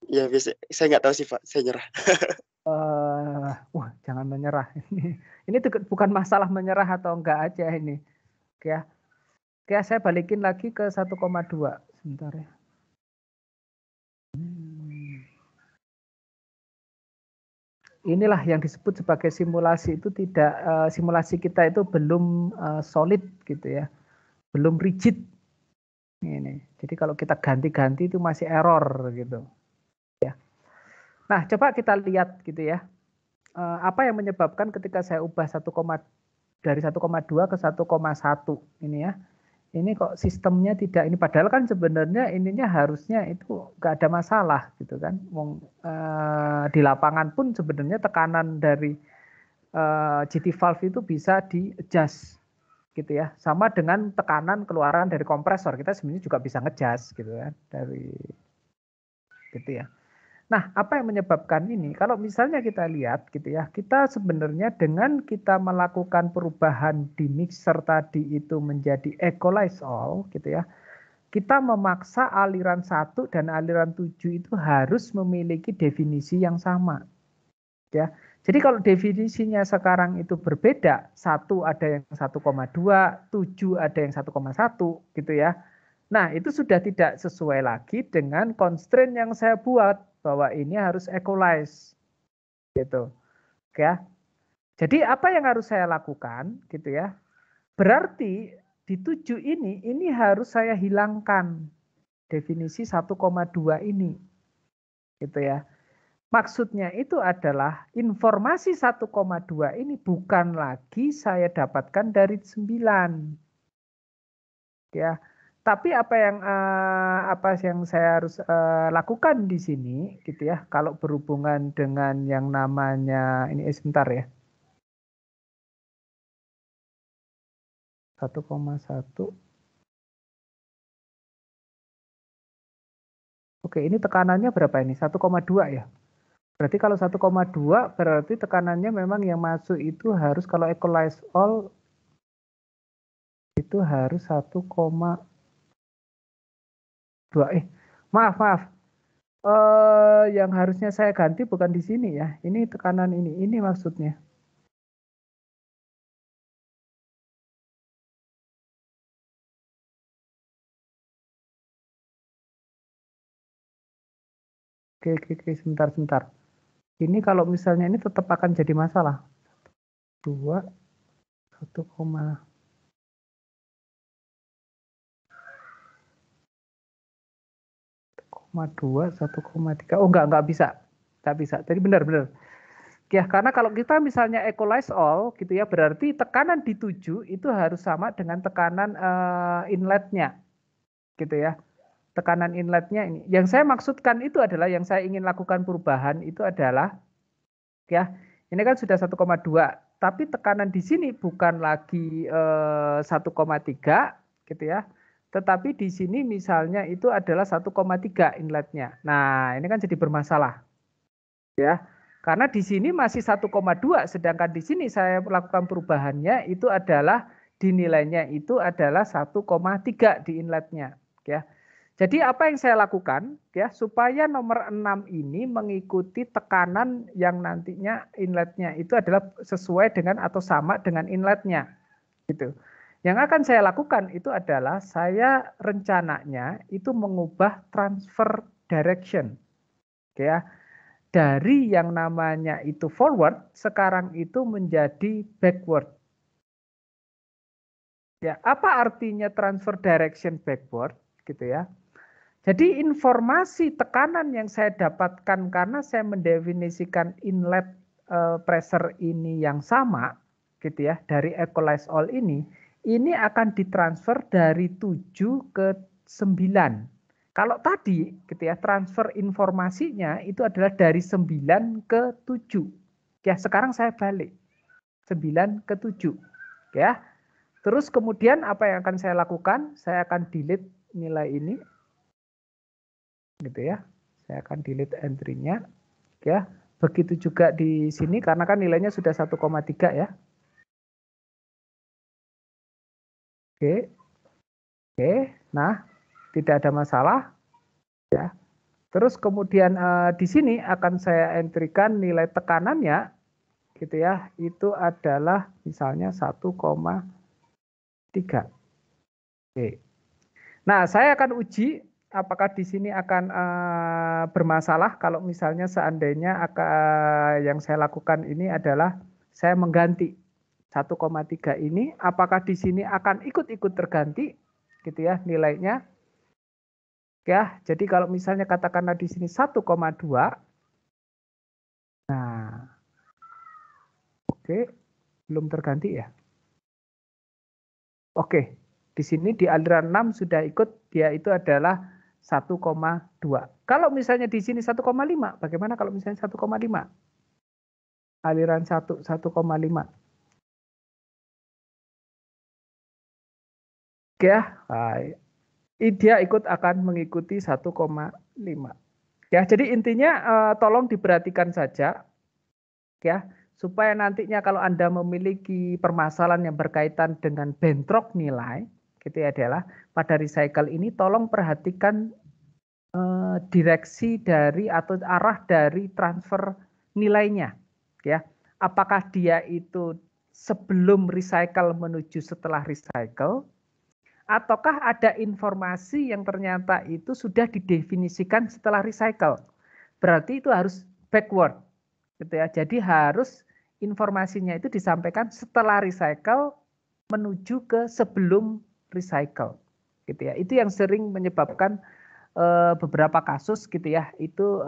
Ya, biasa. Saya nggak tahu sih Pak. Saya nyerah. wah jangan menyerah. Ini bukan masalah menyerah atau enggak aja ini. Oke ya. Oke, saya balikin lagi ke 1,2. Sebentar ya. Inilah yang disebut sebagai simulasi itu tidak simulasi kita itu belum solid gitu ya. Belum rigid. Ini. Jadi kalau kita ganti-ganti itu masih error gitu. Ya. Nah, coba kita lihat gitu ya. Apa yang menyebabkan ketika saya ubah dari 1,2 ke 1,1 ini ya. Ini kok sistemnya tidak ini, padahal kan sebenarnya ininya harusnya itu nggak ada masalah gitu kan. Di lapangan pun sebenarnya tekanan dari GT valve itu bisa di-adjust gitu ya. Sama dengan tekanan keluaran dari kompresor, kita sebenarnya juga bisa nge-adjust gitu kan dari gitu ya. Nah, apa yang menyebabkan ini? Kalau misalnya kita lihat gitu ya, kita sebenarnya dengan kita melakukan perubahan di mixer tadi itu menjadi equalize all gitu ya. Kita memaksa aliran 1 dan aliran 7 itu harus memiliki definisi yang sama. Ya. Jadi kalau definisinya sekarang itu berbeda, 1 ada yang 1,2, 7 ada yang 1,1 gitu ya. Nah, itu sudah tidak sesuai lagi dengan constraint yang saya buat bahwa ini harus equalize gitu. Oke ya. Jadi apa yang harus saya lakukan gitu ya? Berarti di 7 ini harus saya hilangkan definisi 1,2 ini. Gitu ya. Maksudnya itu adalah informasi 1,2 ini bukan lagi saya dapatkan dari 9. Ya. Tapi apa yang saya harus lakukan di sini gitu ya, kalau berhubungan dengan yang namanya ini sebentar ya. 1,1. Oke, ini tekanannya berapa ini? 1,2 ya. Berarti kalau 1,2 berarti tekanannya memang yang masuk itu harus kalau equalize all itu harus 1,2. Maaf. Yang harusnya saya ganti bukan di sini ya. Ini tekanan ini maksudnya. Oke, sebentar. Ini kalau misalnya ini tetap akan jadi masalah. 2, 1,2, 1,3. Oh enggak bisa. Enggak bisa. Jadi benar. Ya, karena kalau kita misalnya equalize all gitu ya, berarti tekanan di 7 itu harus sama dengan tekanan inletnya. Gitu ya. Tekanan inletnya ini. Yang saya maksudkan itu adalah yang saya ingin lakukan perubahan itu adalah ya, ini kan sudah 1,2, tapi tekanan di sini bukan lagi 1,3 gitu ya. Tetapi di sini misalnya itu adalah 1,3 inletnya. Nah, ini kan jadi bermasalah. Ya. Karena di sini masih 1,2 sedangkan di sini saya melakukan perubahannya itu adalah dinilainya itu adalah 1,3 di inletnya, ya. Jadi apa yang saya lakukan ya supaya nomor 6 ini mengikuti tekanan yang nantinya inletnya itu adalah sesuai dengan atau sama dengan inletnya gitu. Yang akan saya lakukan itu adalah saya rencananya itu mengubah transfer direction. Ya. Dari yang namanya itu forward sekarang itu menjadi backward. Ya, apa artinya transfer direction backward gitu ya? Jadi informasi tekanan yang saya dapatkan karena saya mendefinisikan inlet pressure ini yang sama gitu ya, dari equalize all ini akan ditransfer dari 7 ke 9. Kalau tadi gitu ya, transfer informasinya itu adalah dari 9 ke 7. Ya, sekarang saya balik. 9 ke 7. Ya. Terus kemudian apa yang akan saya lakukan? Saya akan delete nilai ini. Gitu ya. Saya akan delete entry-nya. Ya. Begitu juga di sini karena kan nilainya sudah 1,3 ya. Oke. Nah, tidak ada masalah. Ya. Terus kemudian di sini akan saya entry-kan nilai tekanannya gitu ya, itu adalah misalnya 1,3. Oke. Nah, saya akan uji apakah di sini akan bermasalah kalau misalnya seandainya yang saya lakukan ini adalah saya mengganti 1,3 ini, apakah di sini akan ikut-ikut terganti gitu ya nilainya. Ya, jadi kalau misalnya katakanlah di sini 1,2. Nah, oke, belum terganti ya. Oke, di sini di aliran 6 sudah ikut, dia itu adalah 1,2. Kalau misalnya di sini 1,5, bagaimana kalau misalnya 1,5? Aliran 1,5. Oke ya, dia ikut akan mengikuti 1,5. Ya, jadi intinya tolong diperhatikan saja ya, supaya nantinya kalau Anda memiliki permasalahan yang berkaitan dengan bentrok nilai, gitu ya, adalah pada recycle ini tolong perhatikan direksi dari atau arah dari transfer nilainya, ya. Apakah dia itu sebelum recycle menuju setelah recycle, ataukah ada informasi yang ternyata itu sudah didefinisikan setelah recycle. Berarti itu harus backward, gitu ya. Jadi harus informasinya itu disampaikan setelah recycle menuju ke sebelum recycle, gitu ya. Itu yang sering menyebabkan beberapa kasus gitu ya, itu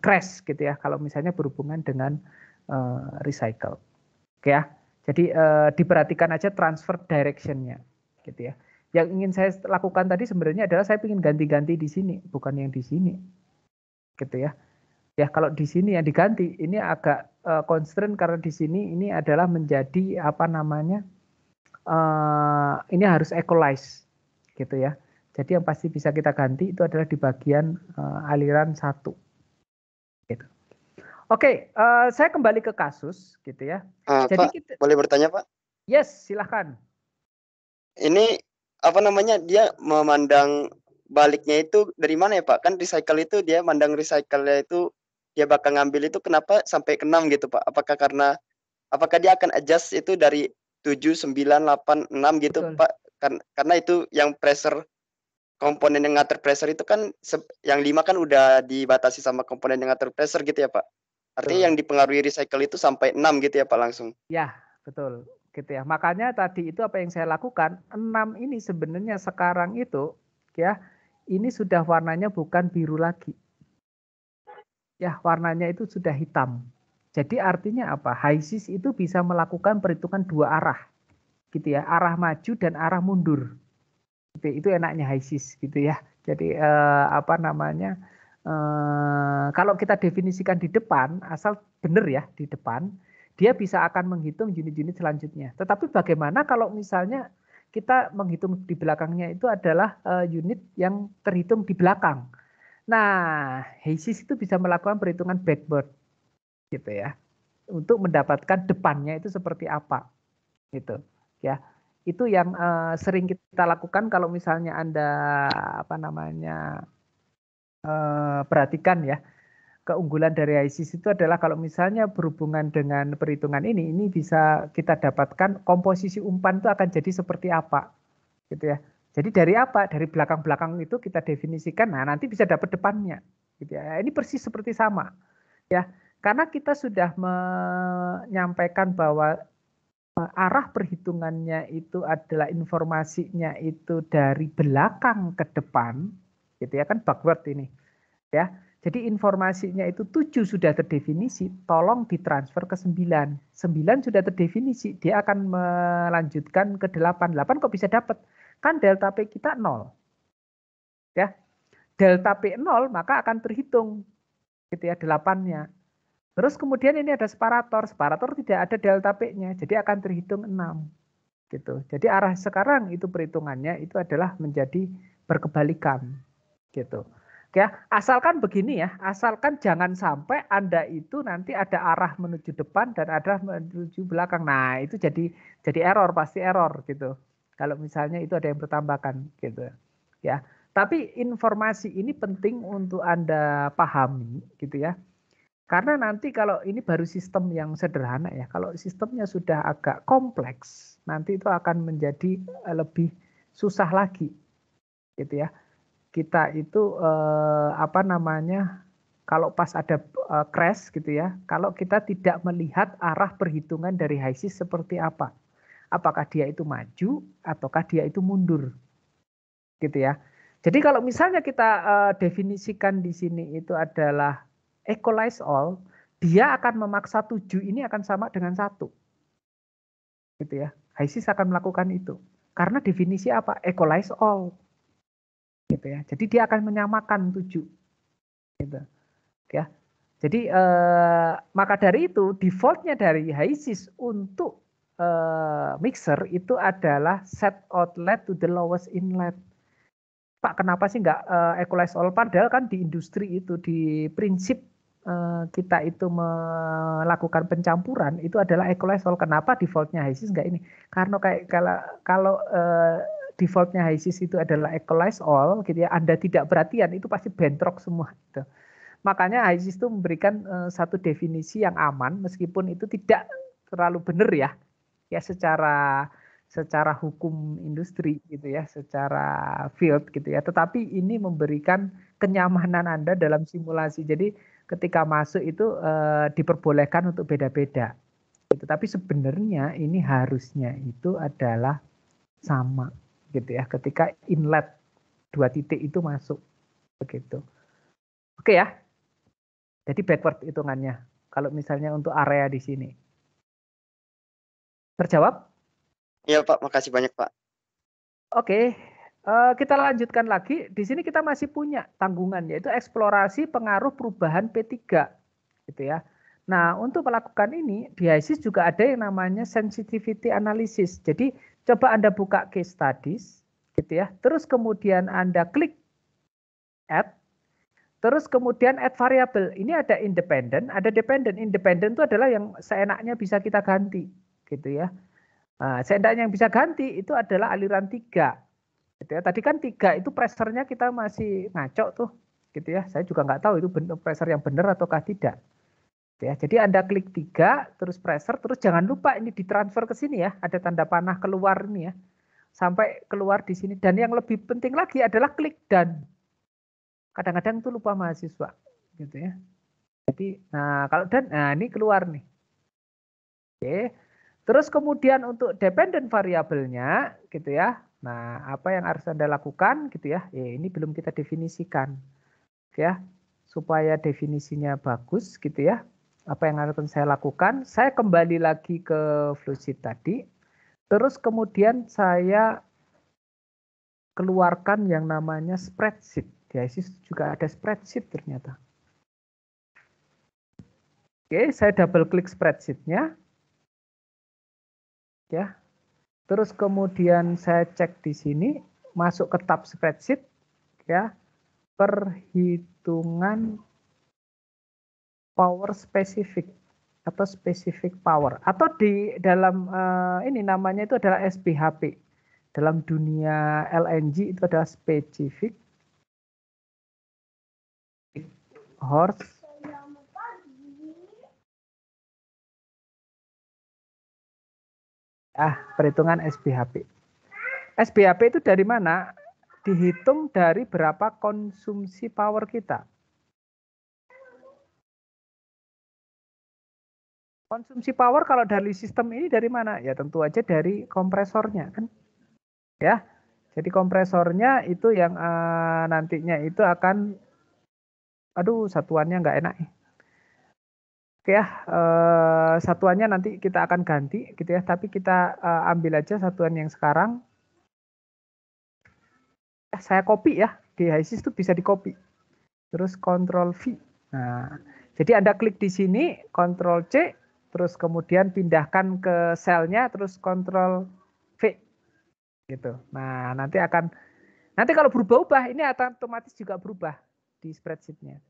crash gitu ya kalau misalnya berhubungan dengan recycle. Oke ya. Jadi diperhatikan aja transfer direction-nya gitu ya. Yang ingin saya lakukan tadi sebenarnya adalah saya ingin ganti-ganti di sini, bukan yang di sini. Gitu ya. Ya, kalau di sini yang diganti ini agak constraint karena di sini ini adalah menjadi ini harus equalize gitu ya. Jadi yang pasti bisa kita ganti itu adalah di bagian aliran 1. Gitu. Oke, saya kembali ke kasus gitu ya. Jadi Pak, boleh bertanya Pak? Yes, silahkan. Ini dia memandang baliknya itu dari mana ya Pak? Kan recycle itu dia mandang recycle-nya itu dia bakal ngambil itu kenapa sampai ke 6 gitu Pak? Apakah dia akan adjust itu dari 7, 9, 8, 6 gitu Betul. Pak? Karena itu yang pressure, komponen yang ngatur pressure itu kan yang 5 kan udah dibatasi sama komponen yang ngatur pressure gitu ya Pak? Artinya yang dipengaruhi recycle itu sampai 6 gitu ya Pak langsung? Ya, betul. Gitu ya. Makanya tadi itu apa yang saya lakukan, 6 ini sebenarnya sekarang itu ya, ini sudah warnanya bukan biru lagi. Ya, warnanya itu sudah hitam. Jadi artinya apa? HiSYS itu bisa melakukan perhitungan dua arah. Gitu ya, arah maju dan arah mundur. Itu enaknya HiSYS gitu ya. Jadi kalau kita definisikan di depan, asal benar ya di depan, dia bisa akan menghitung unit-unit selanjutnya. Tetapi bagaimana kalau misalnya kita menghitung di belakangnya itu adalah unit yang terhitung di belakang. Nah, HiSYS itu bisa melakukan perhitungan backward gitu ya. Untuk mendapatkan depannya itu seperti apa. Gitu ya. Itu yang sering kita lakukan kalau misalnya Anda perhatikan ya, keunggulan dari HiSYS itu adalah kalau misalnya berhubungan dengan perhitungan ini bisa kita dapatkan komposisi umpan itu akan jadi seperti apa, gitu ya. Jadi dari apa? Dari belakang-belakang itu kita definisikan, nah nanti bisa dapat depannya, gitu ya. Ini persis seperti sama, ya. Karena kita sudah menyampaikan bahwa arah perhitungannya itu adalah informasinya itu dari belakang ke depan, gitu ya, kan backward ini. Ya, jadi informasinya itu 7 sudah terdefinisi, tolong ditransfer ke 9. 9 sudah terdefinisi, dia akan melanjutkan ke 8. 8 kok bisa dapat? Kan delta P kita 0. Ya. Delta P 0 maka akan terhitung gitu ya 8-nya. Terus kemudian ini ada separator. Separator tidak ada delta P-nya, jadi akan terhitung 6. Gitu. Jadi arah sekarang itu perhitungannya itu adalah menjadi berkebalikan. Gitu. Ya, asalkan begini ya, asalkan jangan sampai Anda itu nanti ada arah menuju depan dan ada menuju belakang. Nah, itu jadi error, pasti error gitu. Kalau misalnya itu ada yang bertambahkan gitu. Ya. Tapi informasi ini penting untuk Anda pahami gitu ya. Karena nanti kalau ini baru sistem yang sederhana ya, kalau sistemnya sudah agak kompleks, nanti itu akan menjadi lebih susah lagi, gitu ya. Kita itu kalau pas ada crash gitu ya, kalau kita tidak melihat arah perhitungan dari HISIS seperti apa, apakah dia itu maju ataukah dia itu mundur, gitu ya. Jadi kalau misalnya kita definisikan di sini itu adalah equalize all, dia akan memaksa 7 ini akan sama dengan 1. Gitu ya. HISIS akan melakukan itu. Karena definisi apa? Equalize all. Gitu ya. Jadi dia akan menyamakan 7. Gitu. Ya. Jadi maka dari itu defaultnya dari HISIS untuk mixer itu adalah set outlet to the lowest inlet. Pak, kenapa sih nggak equalize all? Padahal kan di industri itu, di prinsip kita itu melakukan pencampuran, itu adalah equalize all. Kenapa defaultnya HISIS nggak ini? Karena kalau defaultnya HISIS itu adalah equalize all, gitu ya, Anda tidak perhatian, itu pasti bentrok semua. Gitu. Makanya HISIS itu memberikan satu definisi yang aman, meskipun itu tidak terlalu benar ya secara hukum industri gitu ya, secara field gitu ya. Tetapi ini memberikan kenyamanan Anda dalam simulasi. Jadi ketika masuk itu diperbolehkan untuk beda-beda. Gitu. Tapi sebenarnya ini harusnya itu adalah sama gitu ya. Ketika inlet 2 titik itu masuk begitu. Oke ya. Jadi backward hitungannya. Kalau misalnya untuk area di sini. Terjawab? Iya Pak, makasih banyak Pak. Oke, kita lanjutkan lagi. Di sini kita masih punya tanggungan, yaitu eksplorasi pengaruh perubahan P3. Gitu ya. Nah, untuk melakukan ini, di HISIS juga ada yang namanya sensitivity analysis. Jadi, coba Anda buka case studies, gitu ya. Terus kemudian Anda klik add, terus kemudian add variable. Ini ada independent, ada dependent. Independent itu adalah yang seenaknya bisa kita ganti, gitu ya. Nah, seenaknya yang bisa ganti itu adalah aliran 3. Gitu ya. Tadi kan 3 itu pressure-nya kita masih ngaco tuh. Gitu ya. Saya juga nggak tahu itu pressure yang benar ataukah tidak. Gitu ya. Jadi Anda klik 3, terus pressure, terus jangan lupa ini ditransfer ke sini ya. Ada tanda panah keluar ini ya. Sampai keluar di sini. Dan yang lebih penting lagi adalah klik done. Kadang-kadang itu lupa mahasiswa. Gitu ya. Jadi, nah kalau done, nah ini keluar nih. Oke. Terus kemudian untuk dependent variabelnya gitu ya. Nah, apa yang harus Anda lakukan gitu ya? Ini belum kita definisikan. Ya. Supaya definisinya bagus gitu ya. Apa yang harus saya lakukan? Saya kembali lagi ke flowsheet tadi. Terus kemudian saya keluarkan yang namanya spreadsheet. Di HISIS juga ada spreadsheet ternyata. Oke, saya double klik spreadsheet-nya. Ya, terus kemudian saya cek di sini, masuk ke tab spreadsheet, ya, perhitungan power spesifik atau specific power, atau di dalam ini namanya itu adalah SPHP. Dalam dunia LNG itu adalah specific horse perhitungan SPHP. SPHP itu dari mana? Dihitung dari berapa konsumsi power kita. Konsumsi power kalau dari sistem ini dari mana? Ya tentu aja dari kompresornya kan. Ya. Jadi kompresornya itu yang nantinya itu akan, aduh satuannya nggak enak. Oke ya, satuannya nanti kita akan ganti gitu ya. Tapi kita ambil aja satuan yang sekarang. Saya copy ya, di HISIS itu bisa di copy. Terus Ctrl V. Nah, jadi Anda klik di sini, Ctrl C, terus kemudian pindahkan ke selnya, terus Ctrl V. Gitu. Nah, nanti kalau berubah-ubah, ini akan otomatis juga berubah di spreadsheet-nya.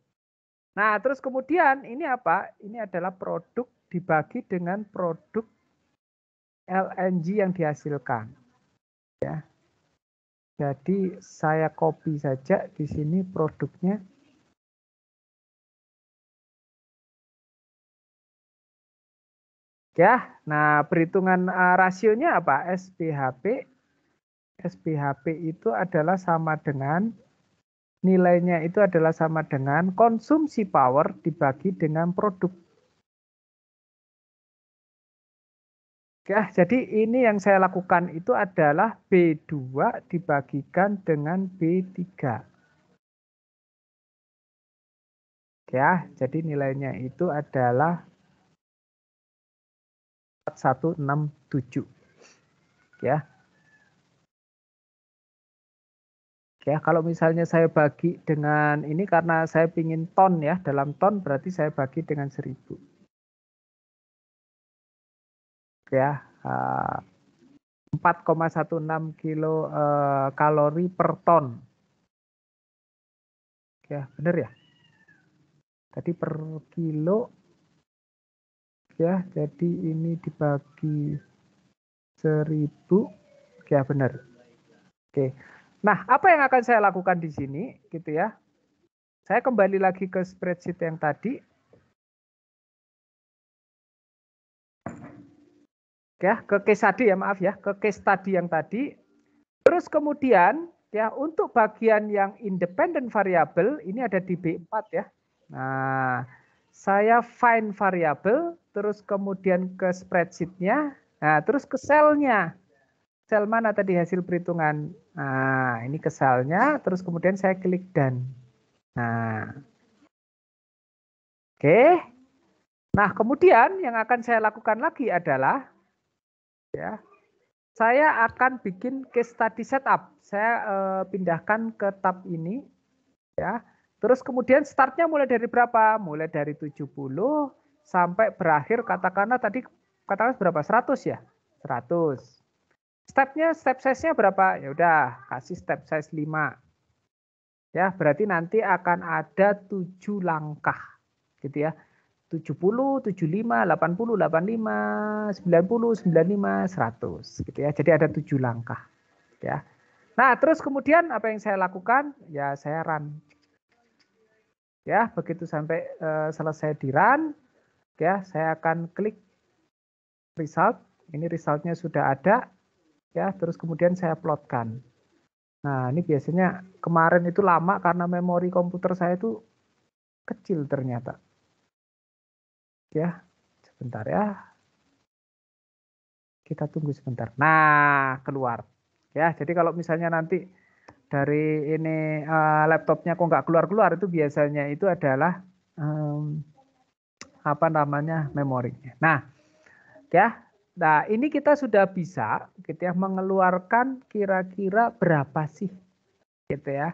Nah, terus kemudian ini apa? Ini adalah produk dibagi dengan produk LNG yang dihasilkan. Ya. Jadi saya copy saja di sini produknya. Ya, nah perhitungan rasionya apa? SPHP itu adalah sama dengan nilainya itu adalah sama dengan konsumsi power dibagi dengan produk. Ya, jadi ini yang saya lakukan itu adalah B2 dibagikan dengan B3. Ya, jadi nilainya itu adalah 4167. Ya. Ya, kalau misalnya saya bagi dengan ini karena saya pingin ton ya, dalam ton berarti saya bagi dengan 1000. Ya, 4,16 kilo kalori per ton. Ya, benar ya? Tadi per kilo ya, jadi ini dibagi 1000. Ya, benar. Oke. Nah, apa yang akan saya lakukan di sini gitu ya? Saya kembali lagi ke spreadsheet yang tadi. Ya, ke case study ya, maaf ya, ke case study yang tadi. Terus kemudian ya untuk bagian yang independent variable ini ada di B4 ya. Nah, saya find variable, terus kemudian ke spreadsheet-nya, nah terus ke sel-nya. Sel mana tadi hasil perhitungan? Nah, ini ke sel-nya, terus kemudian saya klik done. Nah, oke. Nah, kemudian yang akan saya lakukan lagi adalah ya, saya akan bikin case study setup. Saya pindahkan ke tab ini ya. Terus kemudian startnya mulai dari berapa? Mulai dari 70 sampai berakhir katakanlah tadi katakan berapa? 100 ya? 100. Stepnya, step size-nya berapa? Ya udah, kasih step size 5. Ya, berarti nanti akan ada 7 langkah. Gitu ya. 70, 75, 80, 85, 90, 95, 100 gitu ya. Jadi ada 7 langkah ya. Nah, terus kemudian apa yang saya lakukan? Ya, saya run. Ya, begitu sampai selesai di run, ya, saya akan klik result. Ini resultnya sudah ada. Ya, terus kemudian saya plotkan. Nah, ini biasanya kemarin itu lama karena memori komputer saya itu kecil ternyata. Ya, sebentar ya. Kita tunggu sebentar. Nah, keluar. Ya, jadi kalau misalnya nanti dari ini laptopnya kok nggak keluar-keluar itu biasanya itu adalah apa namanya memorinya. Nah, ya. Nah, ini kita sudah bisa gitu ya mengeluarkan kira-kira berapa sih gitu ya.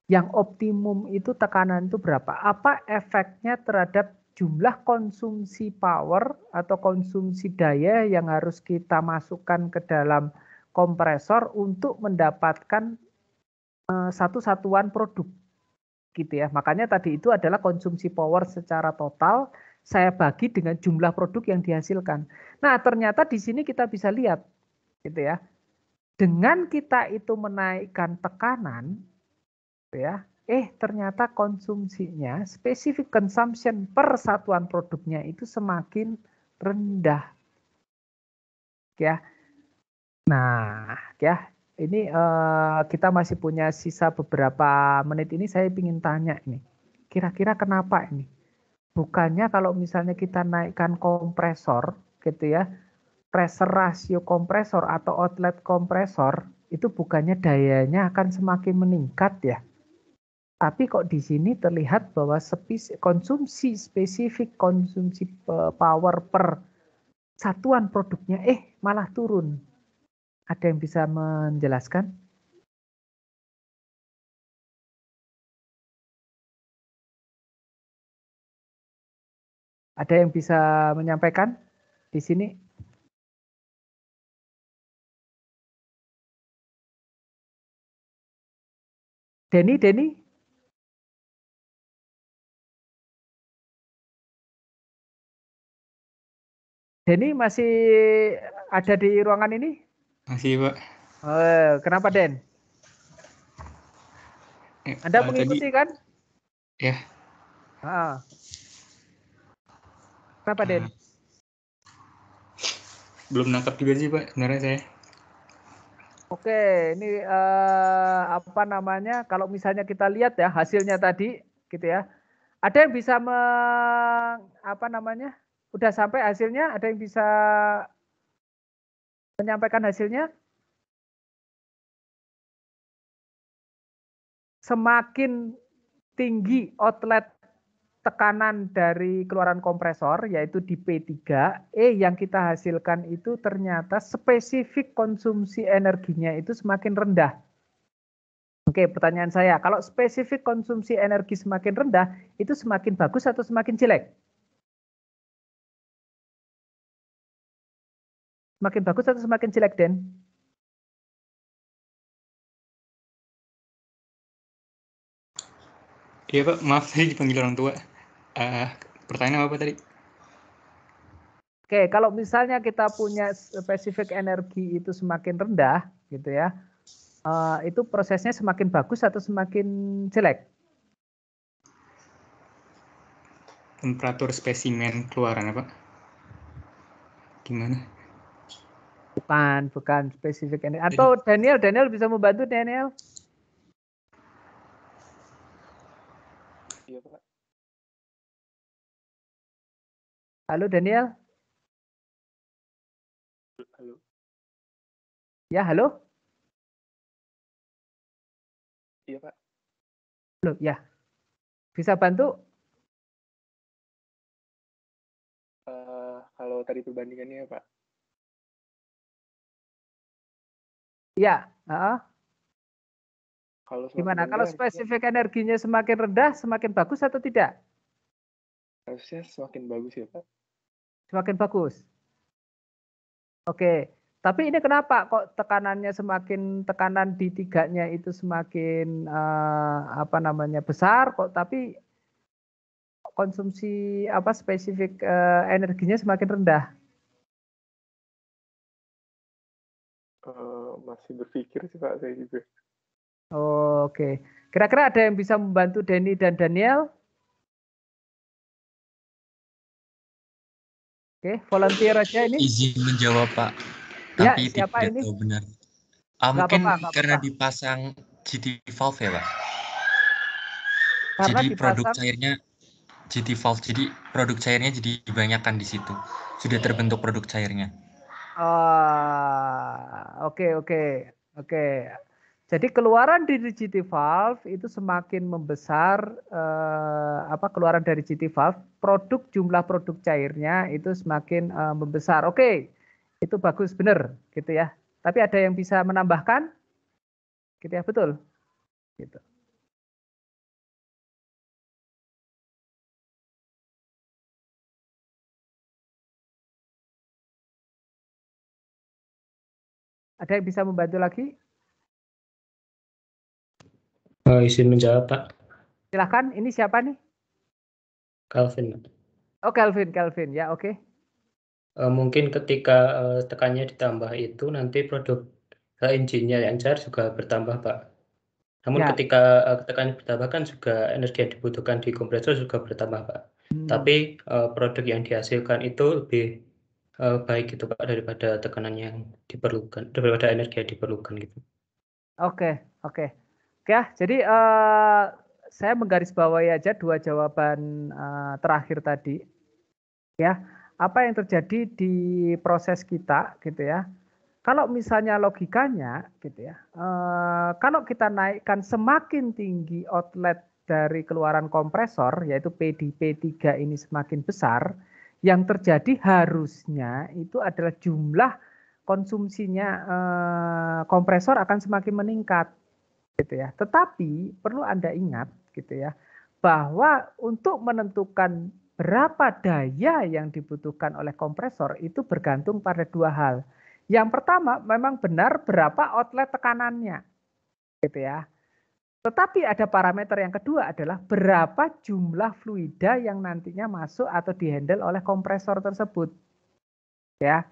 Yang optimum itu tekanan itu berapa? Apa efeknya terhadap jumlah konsumsi power atau konsumsi daya yang harus kita masukkan ke dalam kompresor untuk mendapatkan satu satuan produk gitu ya. Makanya tadi itu adalah konsumsi power secara total saya bagi dengan jumlah produk yang dihasilkan. Nah, ternyata di sini kita bisa lihat gitu ya. Dengan kita itu menaikkan tekanan gitu ya, ternyata konsumsinya, specific consumption per satuan produknya itu semakin rendah. Ya. Nah, ya, ini kita masih punya sisa beberapa menit ini saya ingin tanya nih. Kira-kira kenapa ini? Bukannya kalau misalnya kita naikkan kompresor gitu ya, pressure ratio kompresor atau outlet kompresor itu bukannya dayanya akan semakin meningkat ya. Tapi kok di sini terlihat bahwa konsumsi spesifik konsumsi power per satuan produknya malah turun. Ada yang bisa menjelaskan? Ada yang bisa menyampaikan di sini? Denny? Denny masih ada di ruangan ini? Masih, Pak. Kenapa, Den? Anda mengikuti tadi, kan? Ya. Kenapa, Den? belum nangkap juga sih Pak sebenarnya saya. Oke, ini apa namanya? Kalau misalnya kita lihat ya hasilnya tadi, gitu ya. Ada yang bisa apa namanya? Udah sampai hasilnya? Ada yang bisa menyampaikan hasilnya? Semakin tinggi outlet tekanan dari keluaran kompresor, yaitu di P3, yang kita hasilkan itu ternyata spesifik konsumsi energinya itu semakin rendah. Oke, pertanyaan saya, kalau spesifik konsumsi energi semakin rendah, itu semakin bagus atau semakin jelek? Semakin bagus atau semakin jelek, Den? Iya Pak, maaf tadi dipanggil orang tua. Pertanyaan apa tadi? Oke, kalau misalnya kita punya spesifik energi itu semakin rendah, gitu ya, itu prosesnya semakin bagus atau semakin jelek? Temperatur spesimen keluaran apa? Gimana? Bukan spesifik energi. Atau Daniel bisa membantu Daniel? Iya, Pak. Halo Daniel? Halo. Ya, halo? Iya, Pak. Halo, ya. Bisa bantu? Kalau tadi perbandingannya, Pak. Ya. Kalau semakin Gimana? rendah, Kalau spesifik energinya semakin rendah, semakin bagus atau tidak? harusnya semakin bagus ya, Pak. Semakin bagus. Oke. Tapi ini kenapa kok tekanannya tekanan di tiganya itu semakin apa namanya besar kok, tapi konsumsi spesifik energinya semakin rendah? Masih berpikir sih Pak, saya juga. Oke. Kira-kira ada yang bisa membantu Denny dan Daniel? Oke, volunteer aja ini. Izin menjawab Pak, Ya, tapi siapa tidak ini? tahu benar. Nggak Mungkin apa-apa, nggak karena apa-apa. dipasang GT valve ya Pak. Karena Jadi produk dipasang. cairnya GT valve, jadi produk cairnya jadi dibanyakan di situ. Sudah terbentuk produk cairnya. Oke. Jadi keluaran dari GT valve itu semakin membesar keluaran dari GT valve, jumlah produk cairnya itu semakin membesar. Oke. Itu bagus benar gitu ya. Tapi ada yang bisa menambahkan? Gitu ya, betul. Gitu. Ada yang bisa membantu lagi? Izin menjawab Pak. Silahkan, ini siapa nih? Calvin. Oh, Calvin ya, oke. Mungkin ketika tekannya ditambah itu nanti produk engine-nya yang cair juga bertambah Pak. Namun Ya. ketika tekannya bertambah kan juga energi yang dibutuhkan di kompresor juga bertambah Pak. Tapi produk yang dihasilkan itu lebih baik gitu Pak daripada tekanan yang diperlukan, daripada energi yang diperlukan gitu. Oke. Ya, jadi saya menggarisbawahi aja dua jawaban terakhir tadi. Ya, apa yang terjadi di proses kita gitu ya. Kalau misalnya logikanya gitu ya. Kalau kita naikkan semakin tinggi outlet dari keluaran kompresor yaitu P3 ini semakin besar, yang terjadi harusnya itu adalah jumlah konsumsinya kompresor akan semakin meningkat gitu ya. Tetapi perlu Anda ingat gitu ya, bahwa untuk menentukan berapa daya yang dibutuhkan oleh kompresor itu bergantung pada dua hal. Yang pertama memang benar berapa outlet tekanannya gitu ya. Tetapi ada parameter yang kedua adalah berapa jumlah fluida yang nantinya masuk atau dihandle oleh kompresor tersebut. Ya.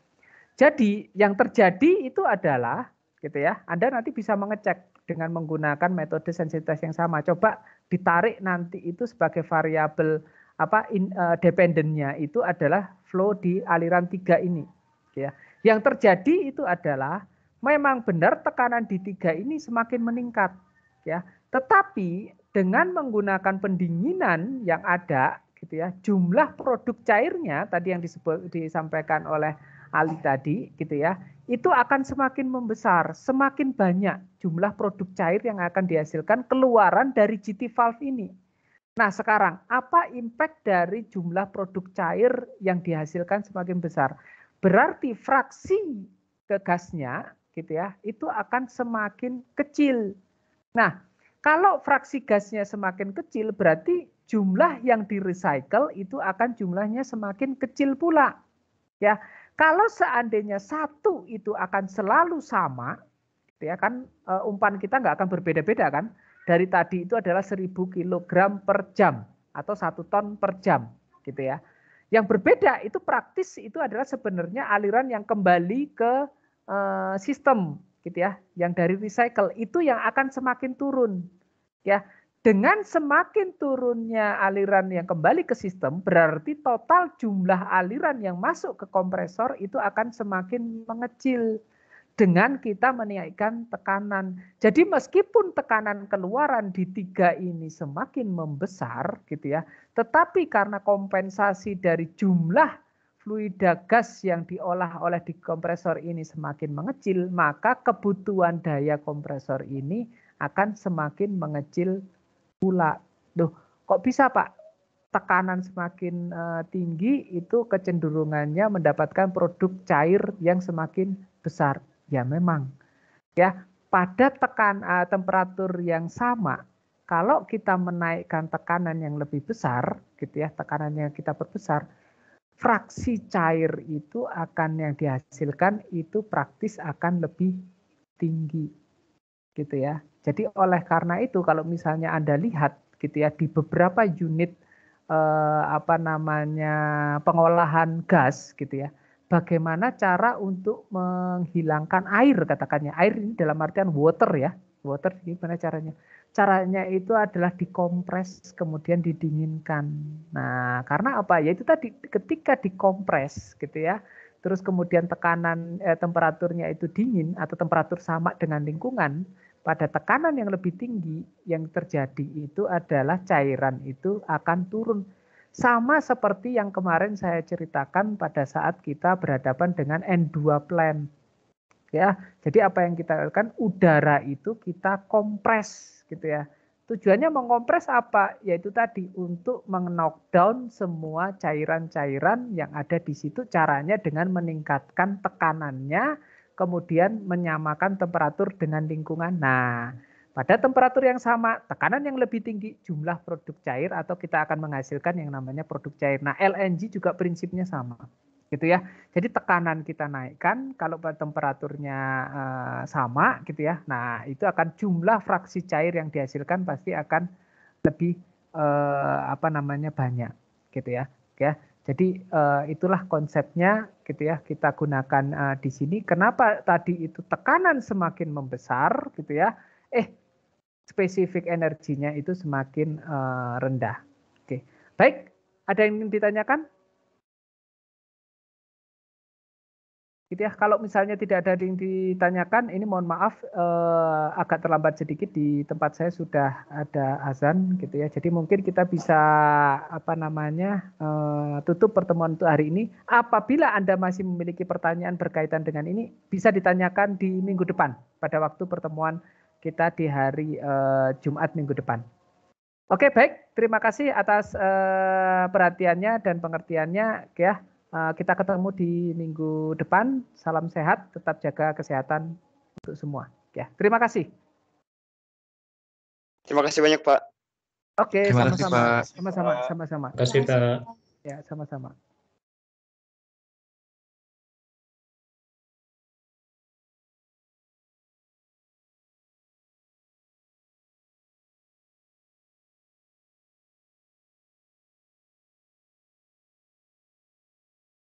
Jadi yang terjadi itu adalah gitu ya. Anda nanti bisa mengecek dengan menggunakan metode sensitivitas yang sama. Coba ditarik nanti itu sebagai variabel dependennya itu adalah flow di aliran 3 ini. Ya. Yang terjadi itu adalah memang benar tekanan di 3 ini semakin meningkat, ya. Tetapi dengan menggunakan pendinginan yang ada, gitu ya, jumlah produk cairnya tadi yang disampaikan oleh Ali tadi, gitu ya, itu akan semakin membesar, semakin banyak jumlah produk cair yang akan dihasilkan keluaran dari GT valve ini. Nah, sekarang apa impact dari jumlah produk cair yang dihasilkan semakin besar? Berarti fraksi ke gasnya, gitu ya, itu akan semakin kecil. Nah, kalau fraksi gasnya semakin kecil, berarti jumlah yang di-recycle itu akan jumlahnya semakin kecil pula. Ya, kalau seandainya satu itu akan selalu sama, gitu ya kan, umpan kita nggak akan berbeda-beda kan. Dari tadi itu adalah 1000 kg per jam atau 1 ton per jam, gitu ya. Yang berbeda itu praktis itu adalah sebenarnya aliran yang kembali ke sistem, gitu ya, yang dari recycle itu yang akan semakin turun, ya. Dengan semakin turunnya aliran yang kembali ke sistem, berarti total jumlah aliran yang masuk ke kompresor itu akan semakin mengecil dengan kita menaikkan tekanan. Jadi meskipun tekanan keluaran di 3 ini semakin membesar, gitu ya, tetapi karena kompensasi dari jumlah fluida gas yang diolah oleh di kompresor ini semakin mengecil, maka kebutuhan daya kompresor ini akan semakin mengecil pula. Duh, kok bisa Pak? Tekanan semakin tinggi itu kecenderungannya mendapatkan produk cair yang semakin besar. Ya memang. Ya, pada temperatur yang sama, kalau kita menaikkan tekanan yang lebih besar, gitu ya, tekanan yang kita perbesar, fraksi cair itu akan yang dihasilkan itu praktis akan lebih tinggi, gitu ya. Jadi oleh karena itu kalau misalnya Anda lihat, gitu ya, di beberapa unit pengolahan gas, gitu ya, bagaimana cara untuk menghilangkan air, katakannya air ini dalam artian water ya, water gimana caranya? Caranya itu adalah dikompres kemudian didinginkan. Nah, karena apa? Ya itu tadi ketika dikompres, gitu ya, terus kemudian temperaturnya itu dingin atau temperatur sama dengan lingkungan. Pada tekanan yang lebih tinggi yang terjadi itu adalah cairan itu akan turun. Sama seperti yang kemarin saya ceritakan pada saat kita berhadapan dengan N2 plant. Ya, jadi apa yang kita lakukan? Udara itu kita kompres, gitu ya. Tujuannya mengkompres apa? Yaitu tadi untuk meng-knockdown semua cairan-cairan yang ada di situ. Caranya dengan meningkatkan tekanannya, kemudian menyamakan temperatur dengan lingkungan. Nah, pada temperatur yang sama, tekanan yang lebih tinggi, jumlah produk cair atau kita akan menghasilkan yang namanya produk cair. Nah, LNG juga prinsipnya sama, gitu ya. Jadi tekanan kita naikkan, kalau pada temperaturnya sama, gitu ya. Nah, itu akan jumlah fraksi cair yang dihasilkan pasti akan lebih banyak, gitu ya. Ya. Jadi itulah konsepnya, gitu ya, kita gunakan di sini. Kenapa tadi itu tekanan semakin membesar, gitu ya, spesifik energinya itu semakin rendah. Oke, baik. Ada yang ingin ditanyakan? Gitu ya. Kalau misalnya tidak ada yang ditanyakan, ini mohon maaf agak terlambat sedikit, di tempat saya sudah ada azan, gitu ya. Jadi mungkin kita bisa tutup pertemuan untuk hari ini. Apabila Anda masih memiliki pertanyaan berkaitan dengan ini, bisa ditanyakan di minggu depan pada waktu pertemuan kita di hari Jumat minggu depan. Oke, baik. Terima kasih atas perhatiannya dan pengertiannya, ya. Kita ketemu di minggu depan. Salam sehat, tetap jaga kesehatan untuk semua. Ya, terima kasih. Terima kasih banyak, Pak. Oke, Terima kasih, sama-sama. Pak. Sama-sama. Terima kasih, Pak. Ya, sama-sama.